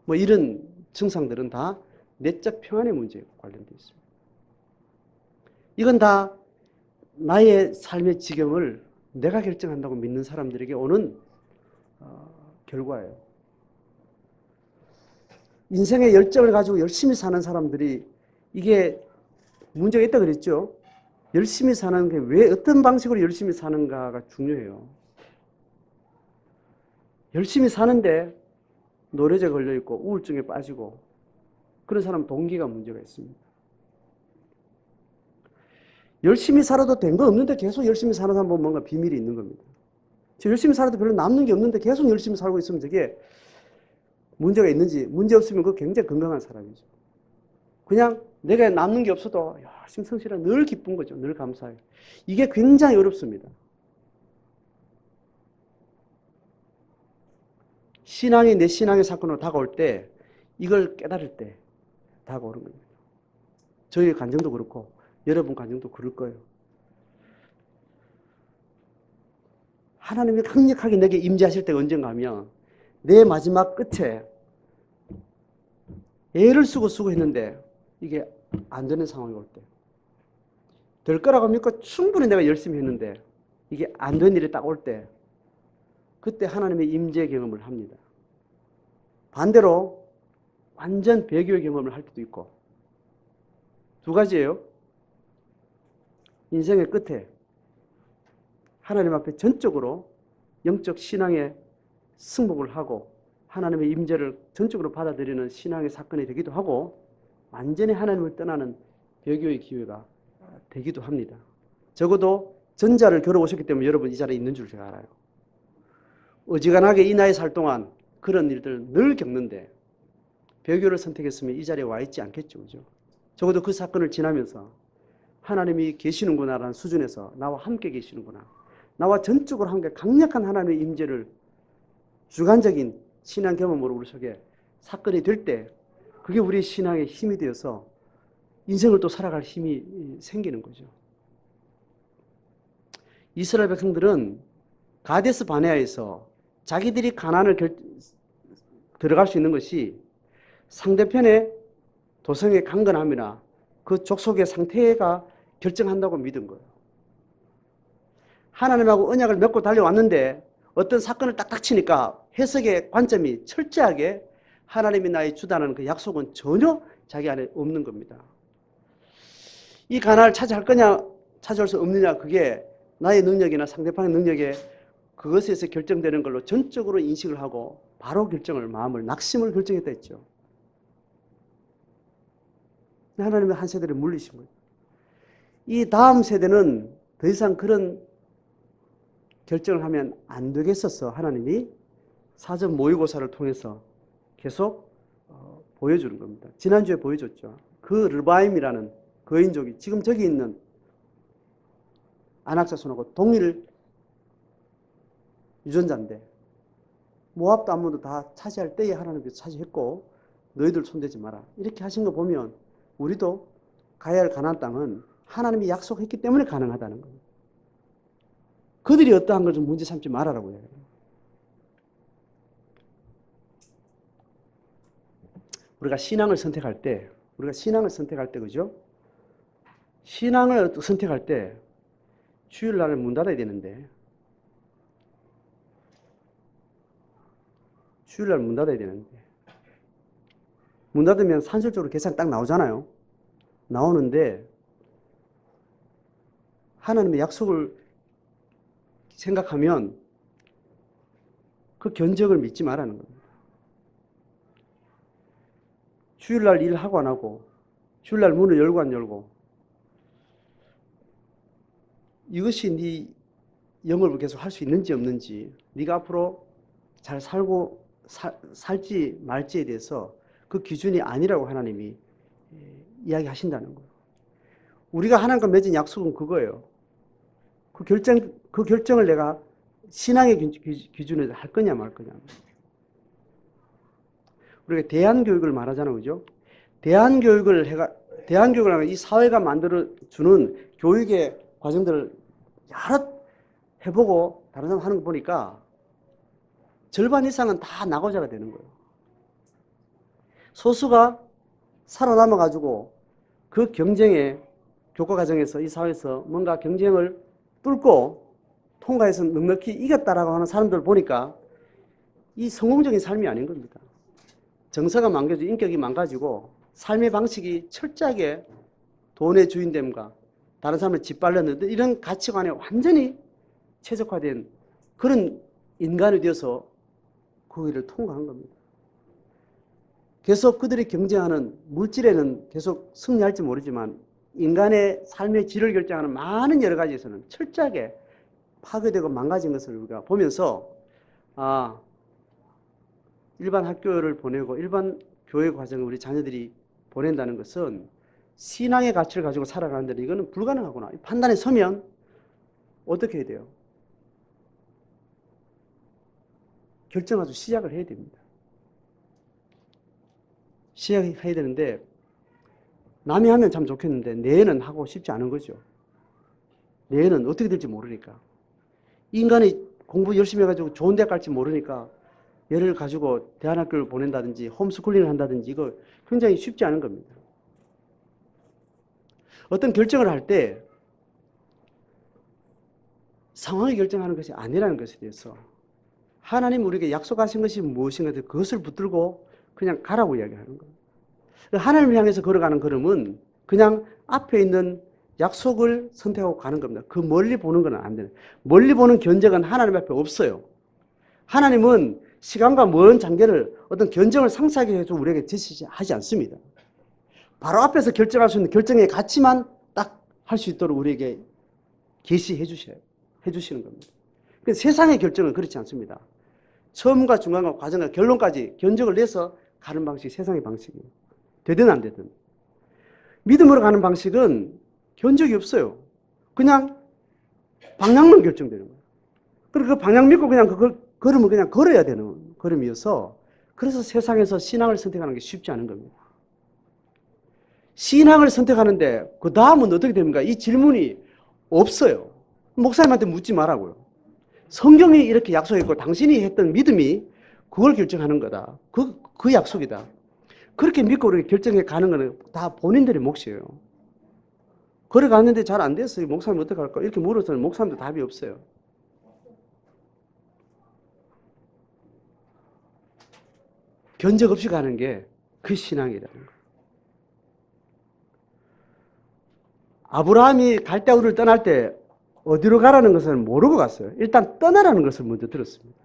이런 증상들은 다 내적 평안의 문제에 관련되어 있습니다. 이건 다 나의 삶의 지경을 내가 결정한다고 믿는 사람들에게 오는 결과예요. 인생의 열정을 가지고 열심히 사는 사람들이, 이게 문제가 있다 그랬죠. 열심히 사는 게 왜, 어떤 방식으로 열심히 사는가가 중요해요. 열심히 사는데 노려져 걸려있고 우울증에 빠지고 그런 사람 동기가 문제가 있습니다. 열심히 살아도 된 거 없는데 계속 열심히 사는 사람 보면 뭔가 비밀이 있는 겁니다. 저 열심히 살아도 별로 남는 게 없는데 계속 열심히 살고 있으면 저게 문제가 있는지, 문제 없으면 그거 굉장히 건강한 사람이죠. 그냥 내가 남는 게 없어도 열심히 성실하게 늘 기쁜 거죠. 늘 감사해요. 이게 굉장히 어렵습니다. 신앙이 내 신앙의 사건으로 다가올 때 이걸 깨달을 때 다가오는 겁니다. 저희의 간증도 그렇고 여러분 간증도 그럴 거예요. 하나님이 강력하게 내게 임재하실 때가 언젠가 하면 내 마지막 끝에 애를 쓰고 했는데 이게 안 되는 상황이 올 때, 될 거라고 믿고 충분히 내가 열심히 했는데 이게 안 된 일이 딱 올 때, 그때 하나님의 임재 경험을 합니다. 반대로 완전 배교의 경험을 할 때도 있고, 두 가지예요. 인생의 끝에 하나님 앞에 전적으로 영적 신앙의 승복을 하고 하나님의 임재를 전적으로 받아들이는 신앙의 사건이 되기도 하고, 완전히 하나님을 떠나는 배교의 기회가 되기도 합니다. 적어도 전자를 겨뤄오셨기 때문에 여러분 이 자리에 있는 줄 제가 알아요. 어지간하게 이 나이 살 동안 그런 일들을 늘 겪는데 배교를 선택했으면 이 자리에 와 있지 않겠죠. 그죠? 적어도 그 사건을 지나면서 하나님이 계시는구나라는 수준에서 나와 함께 계시는구나, 나와 전적으로 함께 강력한 하나님의 임재를 주관적인 신앙 경험으로 우리 속에 사건이 될 때, 그게 우리 신앙의 힘이 되어서 인생을 또 살아갈 힘이 생기는 거죠. 이스라엘 백성들은 가데스 바네아에서 자기들이 가나안을 들어갈 수 있는 것이 상대편의 도성의 강건함이나 그 족속의 상태가 결정한다고 믿은 거예요. 하나님하고 언약을 맺고 달려왔는데 어떤 사건을 딱딱 치니까 해석의 관점이 철저하게 하나님이 나의 주다는 그 약속은 전혀 자기 안에 없는 겁니다. 이 가나안을 차지할 거냐 차지할 수 없느냐, 그게 나의 능력이나 상대방의 능력에 그것에서 결정되는 걸로 전적으로 인식을 하고 바로 결정을, 마음을, 낙심을 결정했다 했죠. 하나님의 한 세대를 물리신 거예요. 이 다음 세대는 더 이상 그런 결정을 하면 안 되겠어서 하나님이 사전 모의고사를 통해서 계속 보여주는 겁니다. 지난주에 보여줬죠. 그 르바임이라는 거인족이 지금 저기 있는 안악자손하고 동일 유전자인데 모압도 암몬도 다 차지할 때에 하나님께서 차지했고 너희들 손대지 마라 이렇게 하신 거 보면 우리도 가야 할 가나안 땅은 하나님이 약속했기 때문에 가능하다는 거예요. 그들이 어떠한 걸 좀 문제 삼지 말아라고 해요. 우리가 신앙을 선택할 때, 그죠? 신앙을 선택할 때 주일날을 문 닫아야 되는데, 문 닫으면 산술적으로 계산 딱 나오잖아요. 나오는데 하나님의 약속을 생각하면 그 견적을 믿지 말라는 겁니다. 주일날 일하고 안 하고, 주일날 문을 열고 안 열고, 이것이 네 영업을 계속 할 수 있는지 없는지, 네가 앞으로 잘 살고 살지 말지에 대해서 그 기준이 아니라고 하나님이 이야기하신다는 거예요. 우리가 하나님과 맺은 약속은 그거예요. 그 결정을 내가 신앙의 기준에서 할 거냐 말 거냐. 우리가 대안교육을 말하잖아요. 그죠? 대안교육을 하면 이 사회가 만들어주는 교육의 과정들을 여러 해보고 다른 사람 하는 거 보니까 절반 이상은 다 낙오자가 되는 거예요. 소수가 살아남아가지고 그 경쟁의 교과 과정에서 이 사회에서 뭔가 경쟁을 뚫고 통과해서 넉넉히 이겼다라고 하는 사람들 보니까 이 성공적인 삶이 아닌 겁니다. 정서가 망가지고 인격이 망가지고 삶의 방식이 철저하게 돈의 주인됨과 다른 사람을 짓밟는 이런 가치관에 완전히 최적화된 그런 인간이 되어서 그 길을 통과한 겁니다. 계속 그들이 경쟁하는 물질에는 계속 승리할지 모르지만 인간의 삶의 질을 결정하는 많은 여러 가지에서는 철저하게 파괴되고 망가진 것을 우리가 보면서 일반 학교를 보내고 일반 교육 과정을 우리 자녀들이 보낸다는 것은 신앙의 가치를 가지고 살아가는데 이거는 불가능하구나. 판단에 서면 어떻게 해야 돼요? 결정하고 시작을 해야 됩니다. 시작해야 되는데 남이 하면 참 좋겠는데 내 애는 하고 싶지 않은 거죠. 내 애는 어떻게 될지 모르니까. 인간이 공부 열심히 해가지고 좋은 대 갈지 모르니까 얘를 가지고 대안학교를 보낸다든지 홈스쿨링을 한다든지 이거 굉장히 쉽지 않은 겁니다. 어떤 결정을 할 때 상황이 결정하는 것이 아니라는 것에 대해서 하나님 우리에게 약속하신 것이 무엇인가 그것을 붙들고 그냥 가라고 이야기하는 거예요. 하나님을 향해서 걸어가는 걸음은 그냥 앞에 있는 약속을 선택하고 가는 겁니다. 그 멀리 보는 건 안 돼요. 멀리 보는 견적은 하나님 앞에 없어요. 하나님은 시간과 먼 장계를 어떤 견적을 상세하게 해서 우리에게 제시하지 않습니다. 바로 앞에서 결정할 수 있는 결정의 가치만 딱 할 수 있도록 우리에게 계시해 주시는 겁니다. 세상의 결정은 그렇지 않습니다. 처음과 중간과 과정과 결론까지 견적을 내서 가는 방식이 세상의 방식이에요. 되든 안 되든. 믿음으로 가는 방식은 견적이 없어요. 그냥 방향만 결정되는 거예요. 그리고 그 방향 믿고 그냥 그걸 걸음을 그냥 걸어야 되는 걸음이어서 그래서 세상에서 신앙을 선택하는 게 쉽지 않은 겁니다. 신앙을 선택하는데 그 다음은 어떻게 됩니까? 이 질문이 없어요. 목사님한테 묻지 말라고요. 성경이 이렇게 약속했고 당신이 했던 믿음이 그걸 결정하는 거다. 그 약속이다. 그렇게 믿고 그렇게 결정해 가는 거는 다 본인들의 몫이에요. 걸어갔는데 잘 안 됐어요. 목사님 어떡할까? 이렇게 물어서는 목사님도 답이 없어요. 견적 없이 가는 게 그 신앙이라는 거예요. 아브라함이 갈대우를 떠날 때 어디로 가라는 것을 모르고 갔어요. 일단 떠나라는 것을 먼저 들었습니다.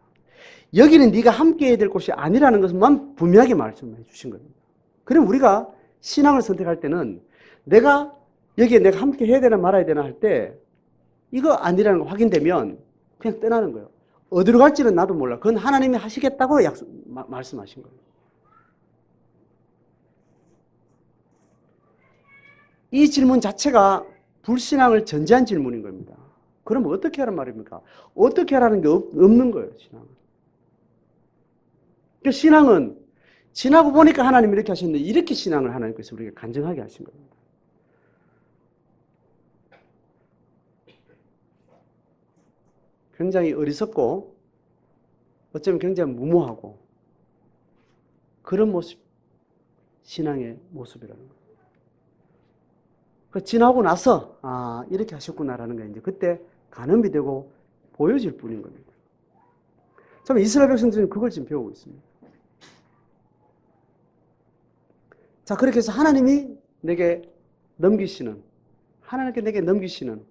여기는 네가 함께 해야 될 곳이 아니라는 것만 분명하게 말씀해 주신 겁니다. 그럼 우리가 신앙을 선택할 때는 여기에 내가 함께 해야 되나 말아야 되나 할 때 이거 아니라는 거 확인되면 그냥 떠나는 거예요. 어디로 갈지는 나도 몰라. 그건 하나님이 하시겠다고 말씀하신 거예요. 이 질문 자체가 불신앙을 전제한 질문인 겁니다. 그럼 어떻게 하란 말입니까? 어떻게 하라는 게 없는 거예요, 신앙은. 그 신앙은 지나고 보니까 하나님이 이렇게 하셨는데 이렇게 신앙을 하나님께서 우리에게 간증하게 하신 겁니다. 굉장히 어리석고 어쩌면 굉장히 무모하고 그런 모습, 신앙의 모습이라는 거예요. 지나고 나서 이렇게 하셨구나라는 게 이제 그때 간음이 되고 보여질 뿐인 겁니다. 참 이스라엘 백성들은 그걸 지금 배우고 있습니다. 자, 그렇게 해서 하나님이 내게 넘기시는 하나님께 내게 넘기시는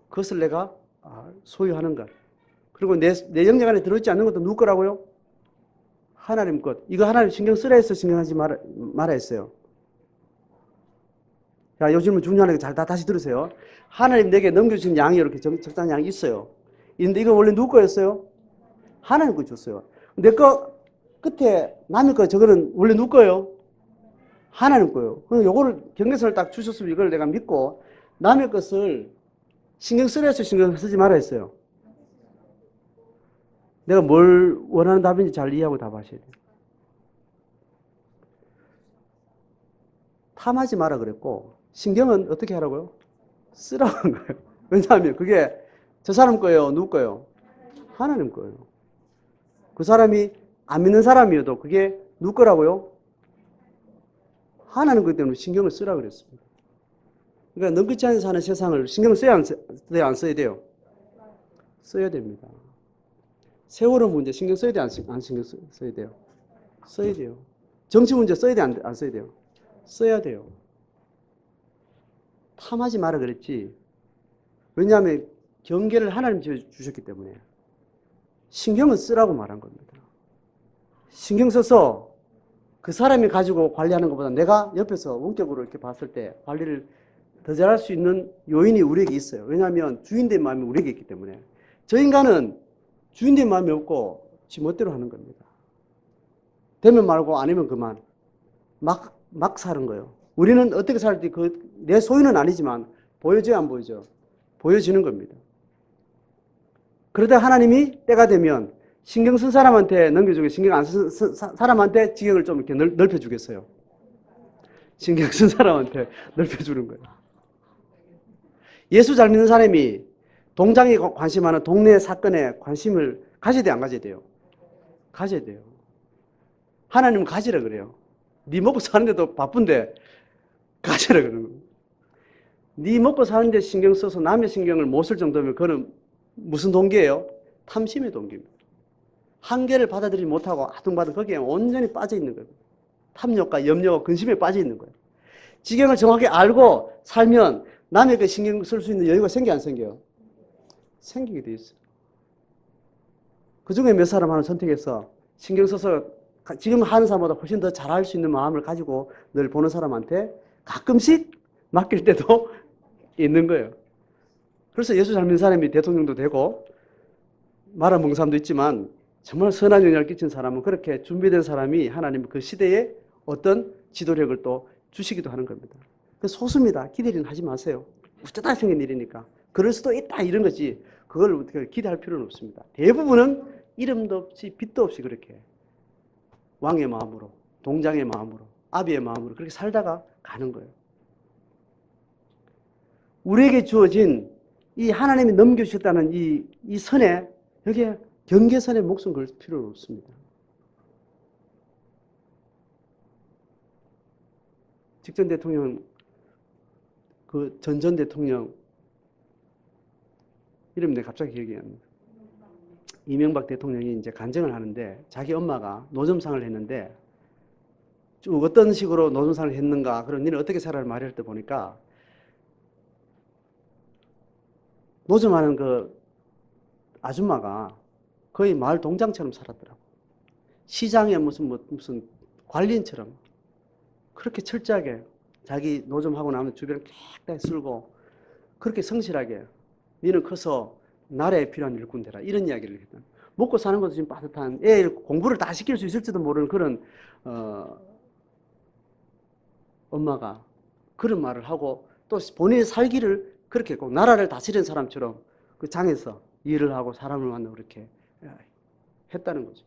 그것을 내가 소유하는 것. 그리고 내 영역 안에 들어있지 않는 것도 누구 거라고요? 하나님 것. 이거 하나님 신경 쓰라 해서 신경하지 말아 했어요. 자, 요즘은 중요한 거 다시 들으세요. 하나님 내게 넘겨주신 양이 이렇게 적당한 양이 있어요. 근데 이거 원래 누구 거였어요? 하나님 거 줬어요. 내 거 끝에 남의 거 저거는 원래 누구 거예요? 하나님 거예요. 그럼 요거를 경계선을 딱 주셨으면 이걸 내가 믿고 남의 것을 신경 쓰라 해서 신경 쓰지 말아 했어요. 내가 뭘 원하는 답인지 잘 이해하고 답하셔야 돼요. 탐하지 마라 그랬고 신경은 어떻게 하라고요? 쓰라고 한 거예요. 왜냐하면 그게 저 사람 거예요? 누구 거예요? 하나님 거예요. 그 사람이 안 믿는 사람이어도 그게 누구 거라고요? 하나님 거기 때문에 신경을 쓰라고 그랬습니다. 그러니까 넘기지 않는 사는 세상을 신경을 써야 안 써야 돼요? 써야 됩니다. 세월호 문제 신경 써야 돼요? 안 신경 써야 돼요? 써야 돼요. 정치 문제 써야 돼요? 안 써야 돼요? 써야 돼요. 탐하지 마라 그랬지. 왜냐하면 경계를 하나님 주셨기 때문에 신경은 쓰라고 말한 겁니다. 신경 써서 그 사람이 가지고 관리하는 것보다 내가 옆에서 원격으로 이렇게 봤을 때 관리를 더 잘할 수 있는 요인이 우리에게 있어요. 왜냐하면 주인된 마음이 우리에게 있기 때문에. 저 인간은 주인된 마음이 없고 지 멋대로 하는 겁니다. 되면 말고 아니면 그만. 막 사는 거예요. 우리는 어떻게 살지 내 소유는 아니지만 보여줘야 안 보여줘? 보여지는 겁니다. 그러다 하나님이 때가 되면 신경 쓴 사람한테 넘겨주고 신경 안 쓴 사람한테 지경을 좀 이렇게 넓혀주겠어요. 신경 쓴 사람한테 넓혀주는 거예요. 예수 잘 믿는 사람이 동장에 관심하는 동네 사건에 관심을 가져야 돼요, 안 가져야 돼요? 가져야 돼요. 하나님은 가지라 그래요. 네 먹고 사는데도 바쁜데 가지라 그러는 거예요. 네 먹고 사는데 신경 써서 남의 신경을 못 쓸 정도면 그거는 무슨 동기예요? 탐심의 동기입니다. 한계를 받아들이지 못하고 아둥바둥 거기에 온전히 빠져 있는 거예요. 탐욕과 염려와 근심에 빠져 있는 거예요. 지경을 정확히 알고 살면 남에게 신경 쓸 수 있는 여유가 생겨 안 생겨요? 생기게 돼 있어요. 그 중에 몇 사람 하나 선택해서 신경 써서 지금 하는 사람보다 훨씬 더 잘할 수 있는 마음을 가지고 늘 보는 사람한테 가끔씩 맡길 때도 있는 거예요. 그래서 예수 잘 믿는 사람이 대통령도 되고 말아먹는 사람도 있지만 정말 선한 영향을 끼친 사람은 그렇게 준비된 사람이 하나님 그 시대에 어떤 지도력을 또 주시기도 하는 겁니다. 그 소수입니다. 기대는 하지 마세요. 우쩌다 생긴 일이니까. 그럴 수도 있다 이런 거지 그걸 기대할 필요는 없습니다. 대부분은 이름도 없이 빛도 없이 그렇게 왕의 마음으로 동장의 마음으로 아비의 마음으로 그렇게 살다가 가는 거예요. 우리에게 주어진 이 하나님이 넘겨주셨다는 이 선에 여기에 경계선에 목숨 걸 필요는 없습니다. 직전 대통령 그 전 대통령 이름 내가 갑자기 기억이 안 나요. 이명박 대통령이 이제 간증을 하는데 자기 엄마가 노점상을 했는데 쭉 어떤 식으로 노점상을 했는가 그럼 너는 어떻게 살아를 말할 때 보니까 노점하는 그 아줌마가 거의 마을 동장처럼 살았더라고. 시장에 무슨 관리인처럼 그렇게 철저하게 자기 노점하고 나면 주변을 깨끗하게 쓸고 그렇게 성실하게 너는 커서 나라에 필요한 일꾼 되라 이런 이야기를 했다. 먹고 사는 것도 지금 빠듯한 애 공부를 다 시킬 수 있을지도 모르는 그런 엄마가 그런 말을 하고 또 본인의 살기를 그렇게 꼭 나라를 다스리는 사람처럼 그 장에서 일을 하고 사람을 만나고 그렇게 했다는 거죠.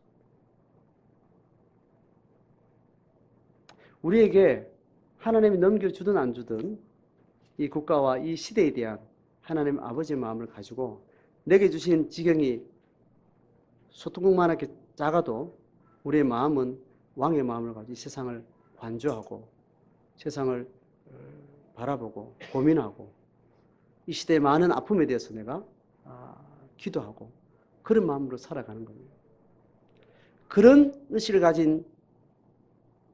우리에게 하나님이 넘겨주든 안 주든 이 국가와 이 시대에 대한 하나님 아버지의 마음을 가지고 내게 주신 지경이 소뚜껑만하게 작아도 우리의 마음은 왕의 마음을 가지고 이 세상을 관조하고 세상을 바라보고 고민하고 이 시대의 많은 아픔에 대해서 내가 기도하고 그런 마음으로 살아가는 겁니다. 그런 의식을 가진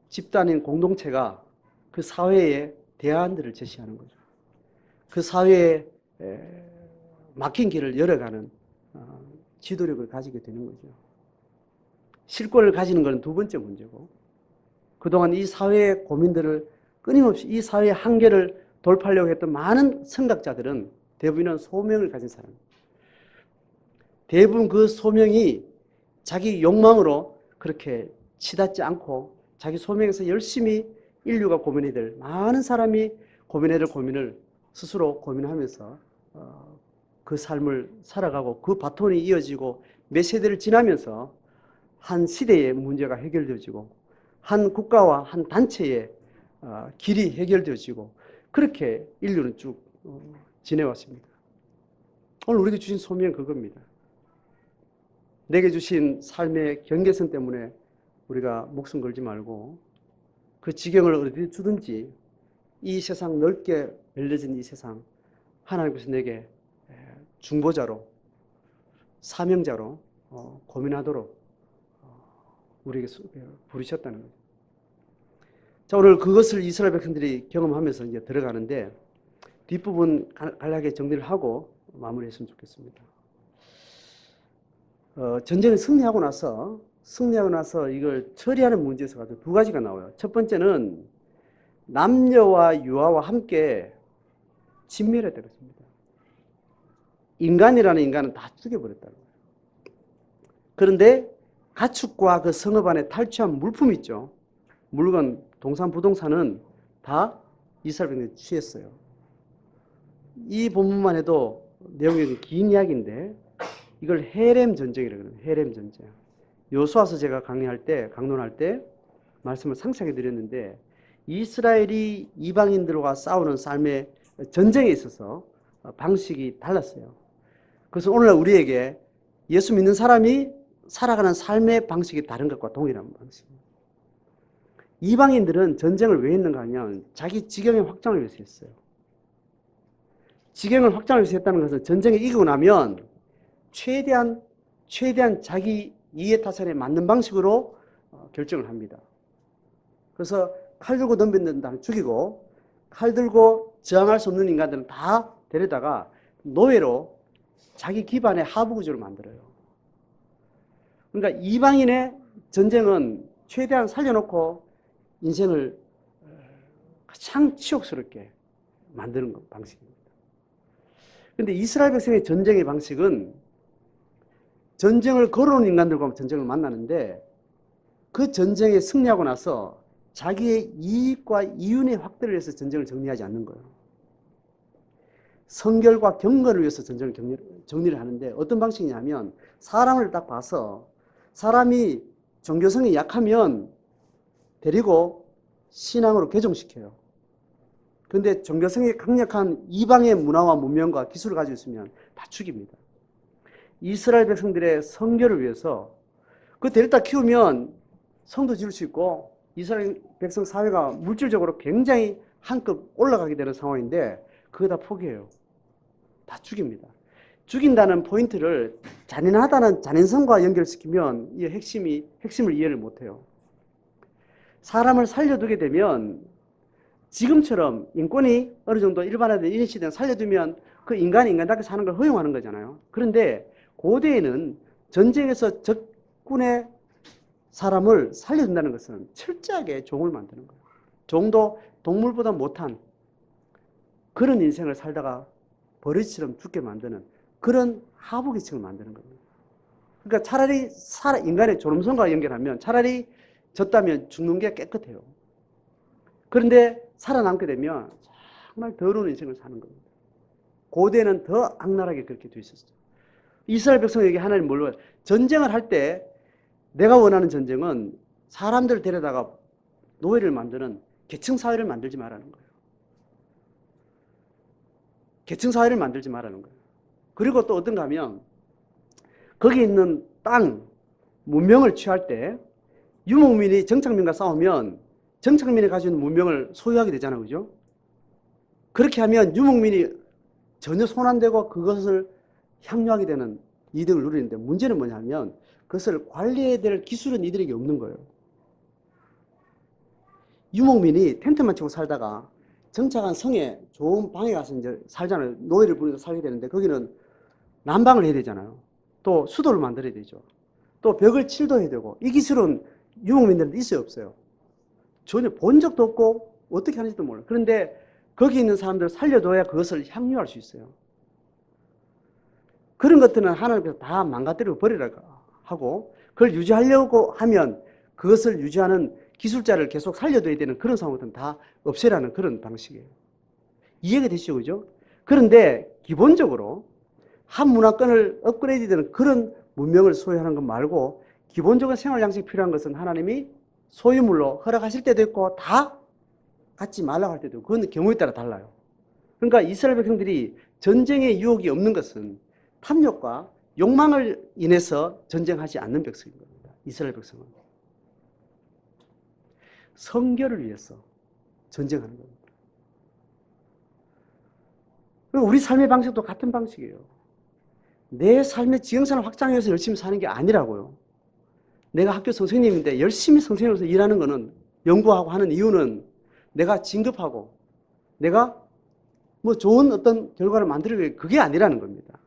집단인 공동체가 그 사회의 대안들을 제시하는 거죠. 그 사회에 막힌 길을 열어가는 지도력을 가지게 되는 거죠. 실권을 가지는 것은 두 번째 문제고 그동안 이 사회의 고민들을 끊임없이 이 사회의 한계를 돌파하려고 했던 많은 선각자들은 대부분은 소명을 가진 사람입니다. 대부분 그 소명이 자기 욕망으로 그렇게 치닫지 않고 자기 소명에서 열심히 인류가 고민해야 될 많은 사람이 고민해야 될 고민을 스스로 고민하면서 그 삶을 살아가고 그 바톤이 이어지고 몇 세대를 지나면서 한 시대의 문제가 해결되어지고 한 국가와 한 단체의 길이 해결되어지고 그렇게 인류는 쭉 지내왔습니다. 오늘 우리에게 주신 소명은 그겁니다. 내게 주신 삶의 경계선 때문에 우리가 목숨 걸지 말고 그 지경을 어디 주든지 이 세상 넓게 열려진 이 세상 하나님께서 내게 중보자로 사명자로 고민하도록 우리에게 부르셨다는 거죠. 자, 오늘 그것을 이스라엘 백성들이 경험하면서 이제 들어가는데 뒷부분 간략하게 정리를 하고 마무리했으면 좋겠습니다. 전쟁에 승리하고 나서 이걸 처리하는 문제에서 가지고 두 가지가 나와요. 첫 번째는 남녀와 유아와 함께 진멸해버렸습니다. 인간이라는 인간은 다 죽여버렸다는 거예요. 그런데 가축과 그 성읍 안에 탈취한 물품 있죠. 물건, 동산, 부동산은 다 이스라엘 백성이 취했어요. 이 본문만 해도 내용이 긴 이야기인데 이걸 헤렘 전쟁이라고 해요. 헤렘 전쟁. 여호수아서 제가 강론할 때 말씀을 상세하게 드렸는데 이스라엘이 이방인들과 싸우는 삶의 전쟁에 있어서 방식이 달랐어요. 그래서 오늘날 우리에게 예수 믿는 사람이 살아가는 삶의 방식이 다른 것과 동일한 방식입니다. 이방인들은 전쟁을 왜 했는가 하면 자기 지경의 확장을 위해서 했어요. 지경을 확장을 위해서 했다는 것은 전쟁에 이기고 나면 최대한 자기 이해타산에 맞는 방식으로 결정을 합니다. 그래서 칼 들고 덤비는 사람 죽이고 칼 들고 저항할 수 없는 인간들은 다 데려다가 노예로 자기 기반의 하부 구조를 만들어요. 그러니까 이방인의 전쟁은 최대한 살려놓고 인생을 가장 치욕스럽게 만드는 방식입니다. 그런데 이스라엘 백성의 전쟁의 방식은 전쟁을 걸어온 인간들과 전쟁을 만나는데 그 전쟁에 승리하고 나서 자기의 이익과 이윤의 확대를 위해서 전쟁을 정리하지 않는 거예요. 성결과 경건을 위해서 전쟁을 정리를 하는데 어떤 방식이냐면 사람을 딱 봐서 사람이 종교성이 약하면 데리고 신앙으로 개종시켜요. 그런데 종교성이 강력한 이방의 문화와 문명과 기술을 가지고 있으면 다 죽입니다. 이스라엘 백성들의 성결을 위해서 그 데려다 키우면 성도 지을 수 있고 이스라엘 백성 사회가 물질적으로 굉장히 한급 올라가게 되는 상황인데 그거 다 포기해요. 다 죽입니다. 죽인다는 포인트를 잔인하다는 잔인성과 연결시키면 이 핵심을 이해를 못해요. 사람을 살려두게 되면 지금처럼 인권이 어느 정도 일반화된 이런 시대에 살려두면 그 인간이 인간답게 사는 걸 허용하는 거잖아요. 그런데 고대에는 전쟁에서 적군의 사람을 살려준다는 것은 철저하게 종을 만드는 거예요. 종도 동물보다 못한 그런 인생을 살다가 버릇처럼 죽게 만드는 그런 하부계층을 만드는 겁니다. 그러니까 차라리 인간의 존엄성과 연결하면 차라리 졌다면 죽는 게 깨끗해요. 그런데 살아남게 되면 정말 더러운 인생을 사는 겁니다. 고대는 더 악랄하게 그렇게 돼 있었어요. 이스라엘 백성에게 하나님 뭘로 해요? 전쟁을 할 때 내가 원하는 전쟁은 사람들을 데려다가 노예를 만드는 계층사회를 만들지 말라는 거예요. 계층사회를 만들지 말라는 거예요. 그리고 또 어떤가 하면 거기 있는 땅, 문명을 취할 때 유목민이 정착민과 싸우면 정착민이 가지고 있는 문명을 소유하게 되잖아요. 그죠? 그렇게 하면 유목민이 전혀 손 안 대고 그것을 향유하게 되는 이득을 누리는데 문제는 뭐냐면 그것을 관리해야 될 기술은 이들에게 없는 거예요. 유목민이 텐트만 치고 살다가 정착한 성에 좋은 방에 가서 이제 살잖아요. 노예를 부리고 살게 되는데 거기는 난방을 해야 되잖아요. 또 수도를 만들어야 되죠. 또 벽을 칠도 해야 되고 이 기술은 유목민들한테 있어요, 없어요? 전혀 본 적도 없고 어떻게 하는지도 몰라요. 그런데 거기 있는 사람들을 살려둬야 그것을 향유할 수 있어요. 그런 것들은 하나님께서 다 망가뜨리고 버리라고 하고 그걸 유지하려고 하면 그것을 유지하는 기술자를 계속 살려둬야 되는 그런 상황들은 다 없애라는 그런 방식이에요. 이해가 되시죠? 그죠? 그런데 기본적으로 한 문화권을 업그레이드되는 그런 문명을 소유하는 것 말고 기본적인 생활 양식이 필요한 것은 하나님이 소유물로 허락하실 때도 있고 다 갖지 말라고 할 때도 있고 그건 경우에 따라 달라요. 그러니까 이스라엘 백성들이 전쟁의 유혹이 없는 것은 탐욕과 욕망을 인해서 전쟁하지 않는 백성인 겁니다. 이스라엘 백성은 성결을 위해서 전쟁하는 겁니다. 우리 삶의 방식도 같은 방식이에요. 내 삶의 지경선을 확장하기 위해서 열심히 사는 게 아니라고요. 내가 학교 선생님인데 열심히 선생님으로서 일하는 거는 연구하고 하는 이유는 내가 진급하고 내가 뭐 좋은 어떤 결과를 만들기 위해 그게 아니라는 겁니다.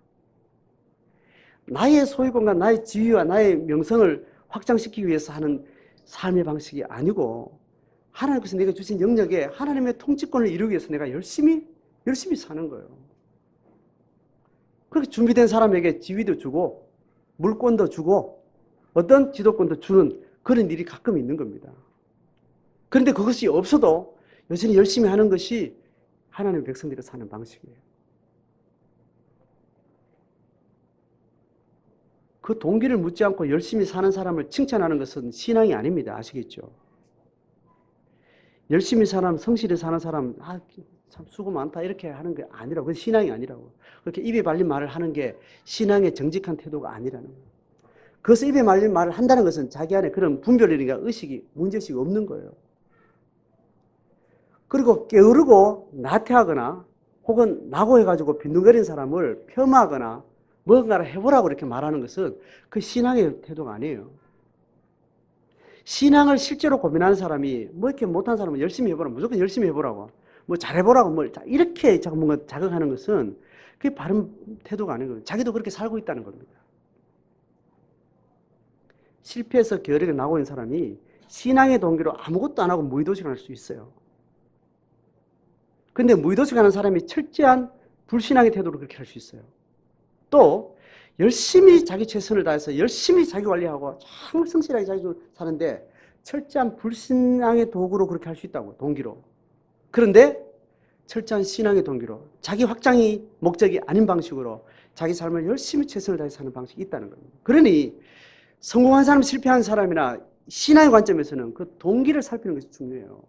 나의 소유권과 나의 지위와 나의 명성을 확장시키기 위해서 하는 삶의 방식이 아니고 하나님께서 내가 주신 영역에 하나님의 통치권을 이루기 위해서 내가 열심히 열심히 사는 거예요. 그렇게 준비된 사람에게 지위도 주고 물권도 주고 어떤 지도권도 주는 그런 일이 가끔 있는 겁니다. 그런데 그것이 없어도 여전히 열심히 하는 것이 하나님의 백성들이 사는 방식이에요. 그 동기를 묻지 않고 열심히 사는 사람을 칭찬하는 것은 신앙이 아닙니다. 아시겠죠? 열심히 사람, 성실히 사는 사람, 참 수고 많다 이렇게 하는 게 아니라고. 그게 신앙이 아니라고. 그렇게 입에 발린 말을 하는 게 신앙의 정직한 태도가 아니라는 거예요. 그것을 입에 발린 말을 한다는 것은 자기 안에 그런 분별이나 의식이, 문제의식이 없는 거예요. 그리고 게으르고 나태하거나 혹은 낙오해가지고 빈둥거리는 사람을 폄하하거나 뭔가를 해보라고 이렇게 말하는 것은 그 신앙의 태도가 아니에요. 신앙을 실제로 고민하는 사람이 뭐 이렇게 못한 사람은 열심히 해보라고, 무조건 열심히 해보라고, 뭐 잘해보라고, 뭐 이렇게 자꾸 뭔가 자극하는 것은 그게 바른 태도가 아닌 거예요. 자기도 그렇게 살고 있다는 겁니다. 실패해서 게으르게 나고 있는 사람이 신앙의 동기로 아무것도 안 하고 무의도식을 할 수 있어요. 근데 무의도식하는 사람이 철저한 불신앙의 태도로 그렇게 할 수 있어요. 또 열심히 자기 최선을 다해서 열심히 자기 관리하고 정말 성실하게 자기 사는데 철저한 불신앙의 도구로 그렇게 할 수 있다고, 동기로. 그런데 철저한 신앙의 동기로 자기 확장이 목적이 아닌 방식으로 자기 삶을 열심히 최선을 다해서 사는 방식이 있다는 겁니다. 그러니 성공한 사람, 실패한 사람이나 신앙의 관점에서는 그 동기를 살피는 것이 중요해요.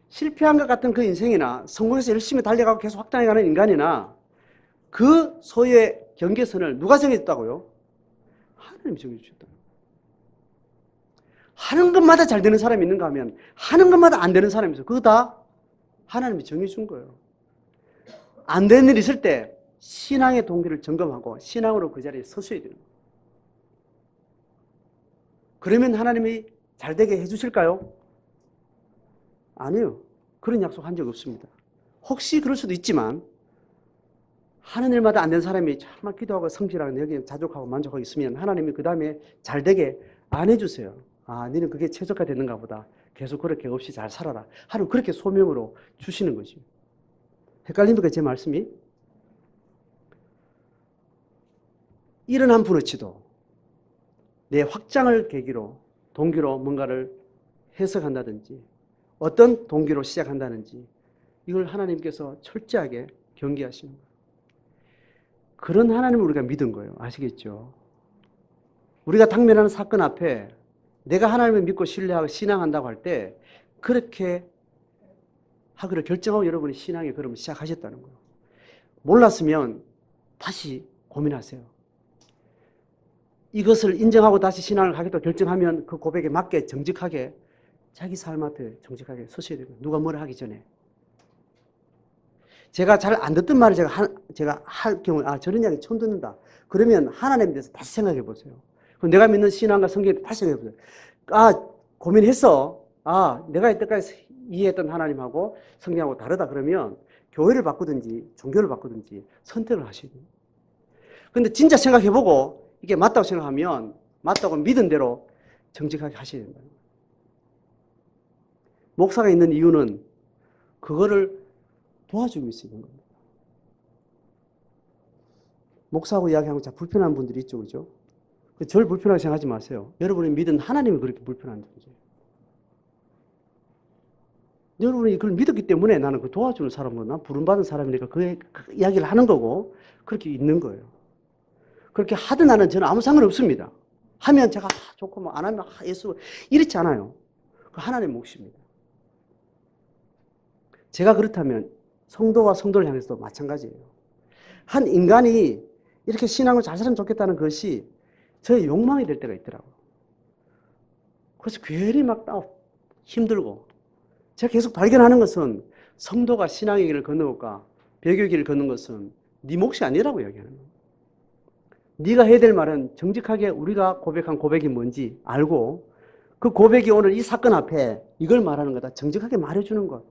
실패한 것 같은 그 인생이나 성공해서 열심히 달려가고 계속 확장해가는 인간이나 그 소유의 경계선을 누가 정해줬다고요? 하나님이 정해주셨다. 하는 것마다 잘 되는 사람이 있는가 하면 하는 것마다 안 되는 사람이 있어요. 그거 다 하나님이 정해준 거예요. 안 되는 일이 있을 때 신앙의 동기를 점검하고 신앙으로 그 자리에 서셔야 되는 거예요. 그러면 하나님이 잘 되게 해주실까요? 아니요. 그런 약속 한 적 없습니다. 혹시 그럴 수도 있지만 하는 일마다 안 되는 사람이 정말 기도하고 성실하고 여기에 자족하고 만족하고 있으면 하나님이 그 다음에 잘 되게 안 해주세요. 아, 너는 그게 최적화됐는가 보다. 계속 그렇게 없이 잘 살아라. 하루 그렇게 소명으로 주시는 거죠. 헷갈립니까, 제 말씀이? 일은 한 푼어치도 내 확장을 계기로 동기로 뭔가를 해석한다든지 어떤 동기로 시작한다든지 이걸 하나님께서 철저하게 경계하시는 거예요. 그런 하나님을 우리가 믿은 거예요. 아시겠죠? 우리가 당면하는 사건 앞에 내가 하나님을 믿고 신뢰하고 신앙한다고 할 때 그렇게 하기로 결정하고 여러분이 신앙의 걸음을 시작하셨다는 거예요. 몰랐으면 다시 고민하세요. 이것을 인정하고 다시 신앙을 하겠다고 결정하면 그 고백에 맞게 정직하게 자기 삶 앞에 정직하게 서셔야 되고 누가 뭐라 하기 전에. 제가 잘 안 듣던 말을 제가 할 경우에 저런 이야기 처음 듣는다. 그러면 하나님에 대해서 다시 생각해 보세요. 그럼 내가 믿는 신앙과 성경에 다시 생각해 보세요. 고민했어. 내가 이때까지 이해했던 하나님하고 성경하고 다르다 그러면 교회를 바꾸든지 종교를 바꾸든지 선택을 하셔야 돼요. 그런데 진짜 생각해 보고 이게 맞다고 생각하면 맞다고 믿은 대로 정직하게 하셔야 된다. 목사가 있는 이유는 그거를 도와주고 있는 겁니다. 목사하고 이야기하면 참 불편한 분들이 있죠, 그죠? 절 불편하게 생각하지 마세요. 여러분이 믿은 하나님이 그렇게 불편한 거죠. 여러분이 그걸 믿었기 때문에 나는 그 도와주는 사람으로 난 부름받은 사람이니까 그 이야기를 하는 거고 그렇게 있는 거예요. 그렇게 하든 안 하든 저는 아무 상관없습니다. 하면 제가 좋고 뭐 안 하면 예수 이렇지 않아요. 그 하나님의 몫입니다. 제가 그렇다면 성도와 성도를 향해서도 마찬가지예요. 한 인간이 이렇게 신앙을 잘 살면 좋겠다는 것이 저의 욕망이 될 때가 있더라고요. 그래서 괜히 막 힘들고 제가 계속 발견하는 것은 성도가 신앙의 길을 걷는 것과 배교의 길을 걷는 것은 네 몫이 아니라고 이야기하는 거예요. 네가 해야 될 말은 정직하게 우리가 고백한 고백이 뭔지 알고 그 고백이 오늘 이 사건 앞에 이걸 말하는 거다. 정직하게 말해주는 것.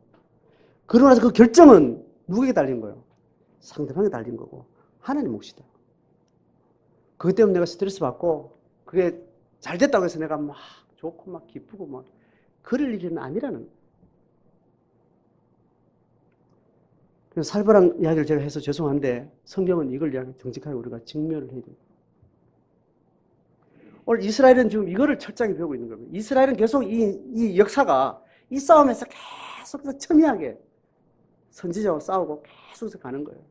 그러고 나서 그 결정은 누구에게 달린 거예요? 상대방에 달린 거고 하나님 몫이다. 그것 때문에 내가 스트레스 받고 그게 잘 됐다고 해서 내가 막 좋고 막 기쁘고 막 그럴 일은 아니라는 거예요. 살벌한 이야기를 제가 해서 죄송한데 성경은 이걸 정직하게 우리가 직면을 해야 돼요. 오늘 이스라엘은 지금 이거를 철저하게 배우고 있는 겁니다. 이스라엘은 계속 이 역사가 이 싸움에서 계속 첨예하게 선지자와 싸우고 계속 가는 거예요.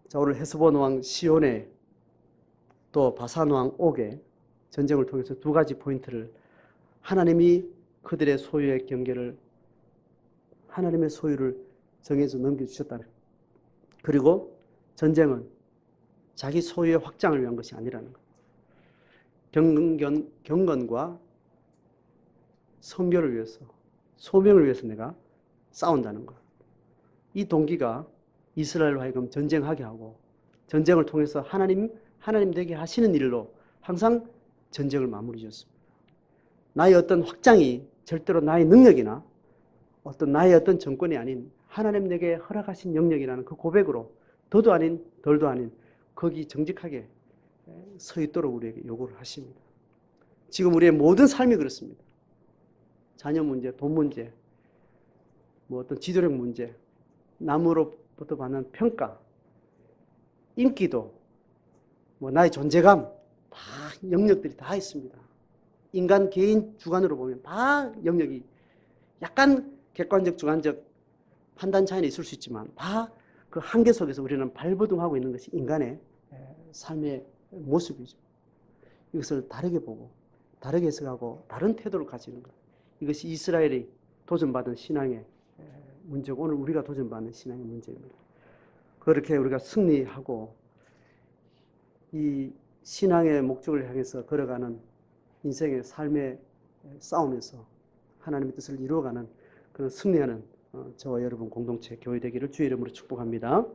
자, 오늘 헤스본 왕 시온에 또 바산 왕 옥의 전쟁을 통해서 두 가지 포인트를 하나님이 그들의 소유의 경계를 하나님의 소유를 정해서 넘겨주셨다는 거예요. 그리고 전쟁은 자기 소유의 확장을 위한 것이 아니라는 거예요. 경건과 성교를 위해서 소명을 위해서 내가 싸운다는 거예요. 이 동기가 이스라엘로 하여금 전쟁하게 하고 전쟁을 통해서 하나님 되게 하시는 일로 항상 전쟁을 마무리 지었습니다. 나의 어떤 확장이 절대로 나의 능력이나 나의 어떤 정권이 아닌 하나님 내게 허락하신 영역이라는 그 고백으로 더도 아닌 덜도 아닌 거기 정직하게 서 있도록 우리에게 요구를 하십니다. 지금 우리의 모든 삶이 그렇습니다. 자녀 문제, 돈 문제, 어떤 지도력 문제, 남으로부터 받는 평가, 인기도, 나의 존재감, 다 영역들이 다 있습니다. 인간 개인 주관으로 보면 다 영역이 약간 객관적 주관적 판단 차이는 있을 수 있지만 다 그 한계 속에서 우리는 발버둥하고 있는 것이 인간의 삶의 모습이죠. 이것을 다르게 보고 다르게 해석하고 다른 태도를 가지는 것. 이것이 이스라엘이 도전받은 신앙의 문제고 오늘 우리가 도전받는 신앙의 문제입니다. 그렇게 우리가 승리하고 이 신앙의 목적을 향해서 걸어가는 인생의 삶의 싸움에서 하나님의 뜻을 이루어가는 그런 승리하는 저와 여러분 공동체 교회 되기를 주의 이름으로 축복합니다.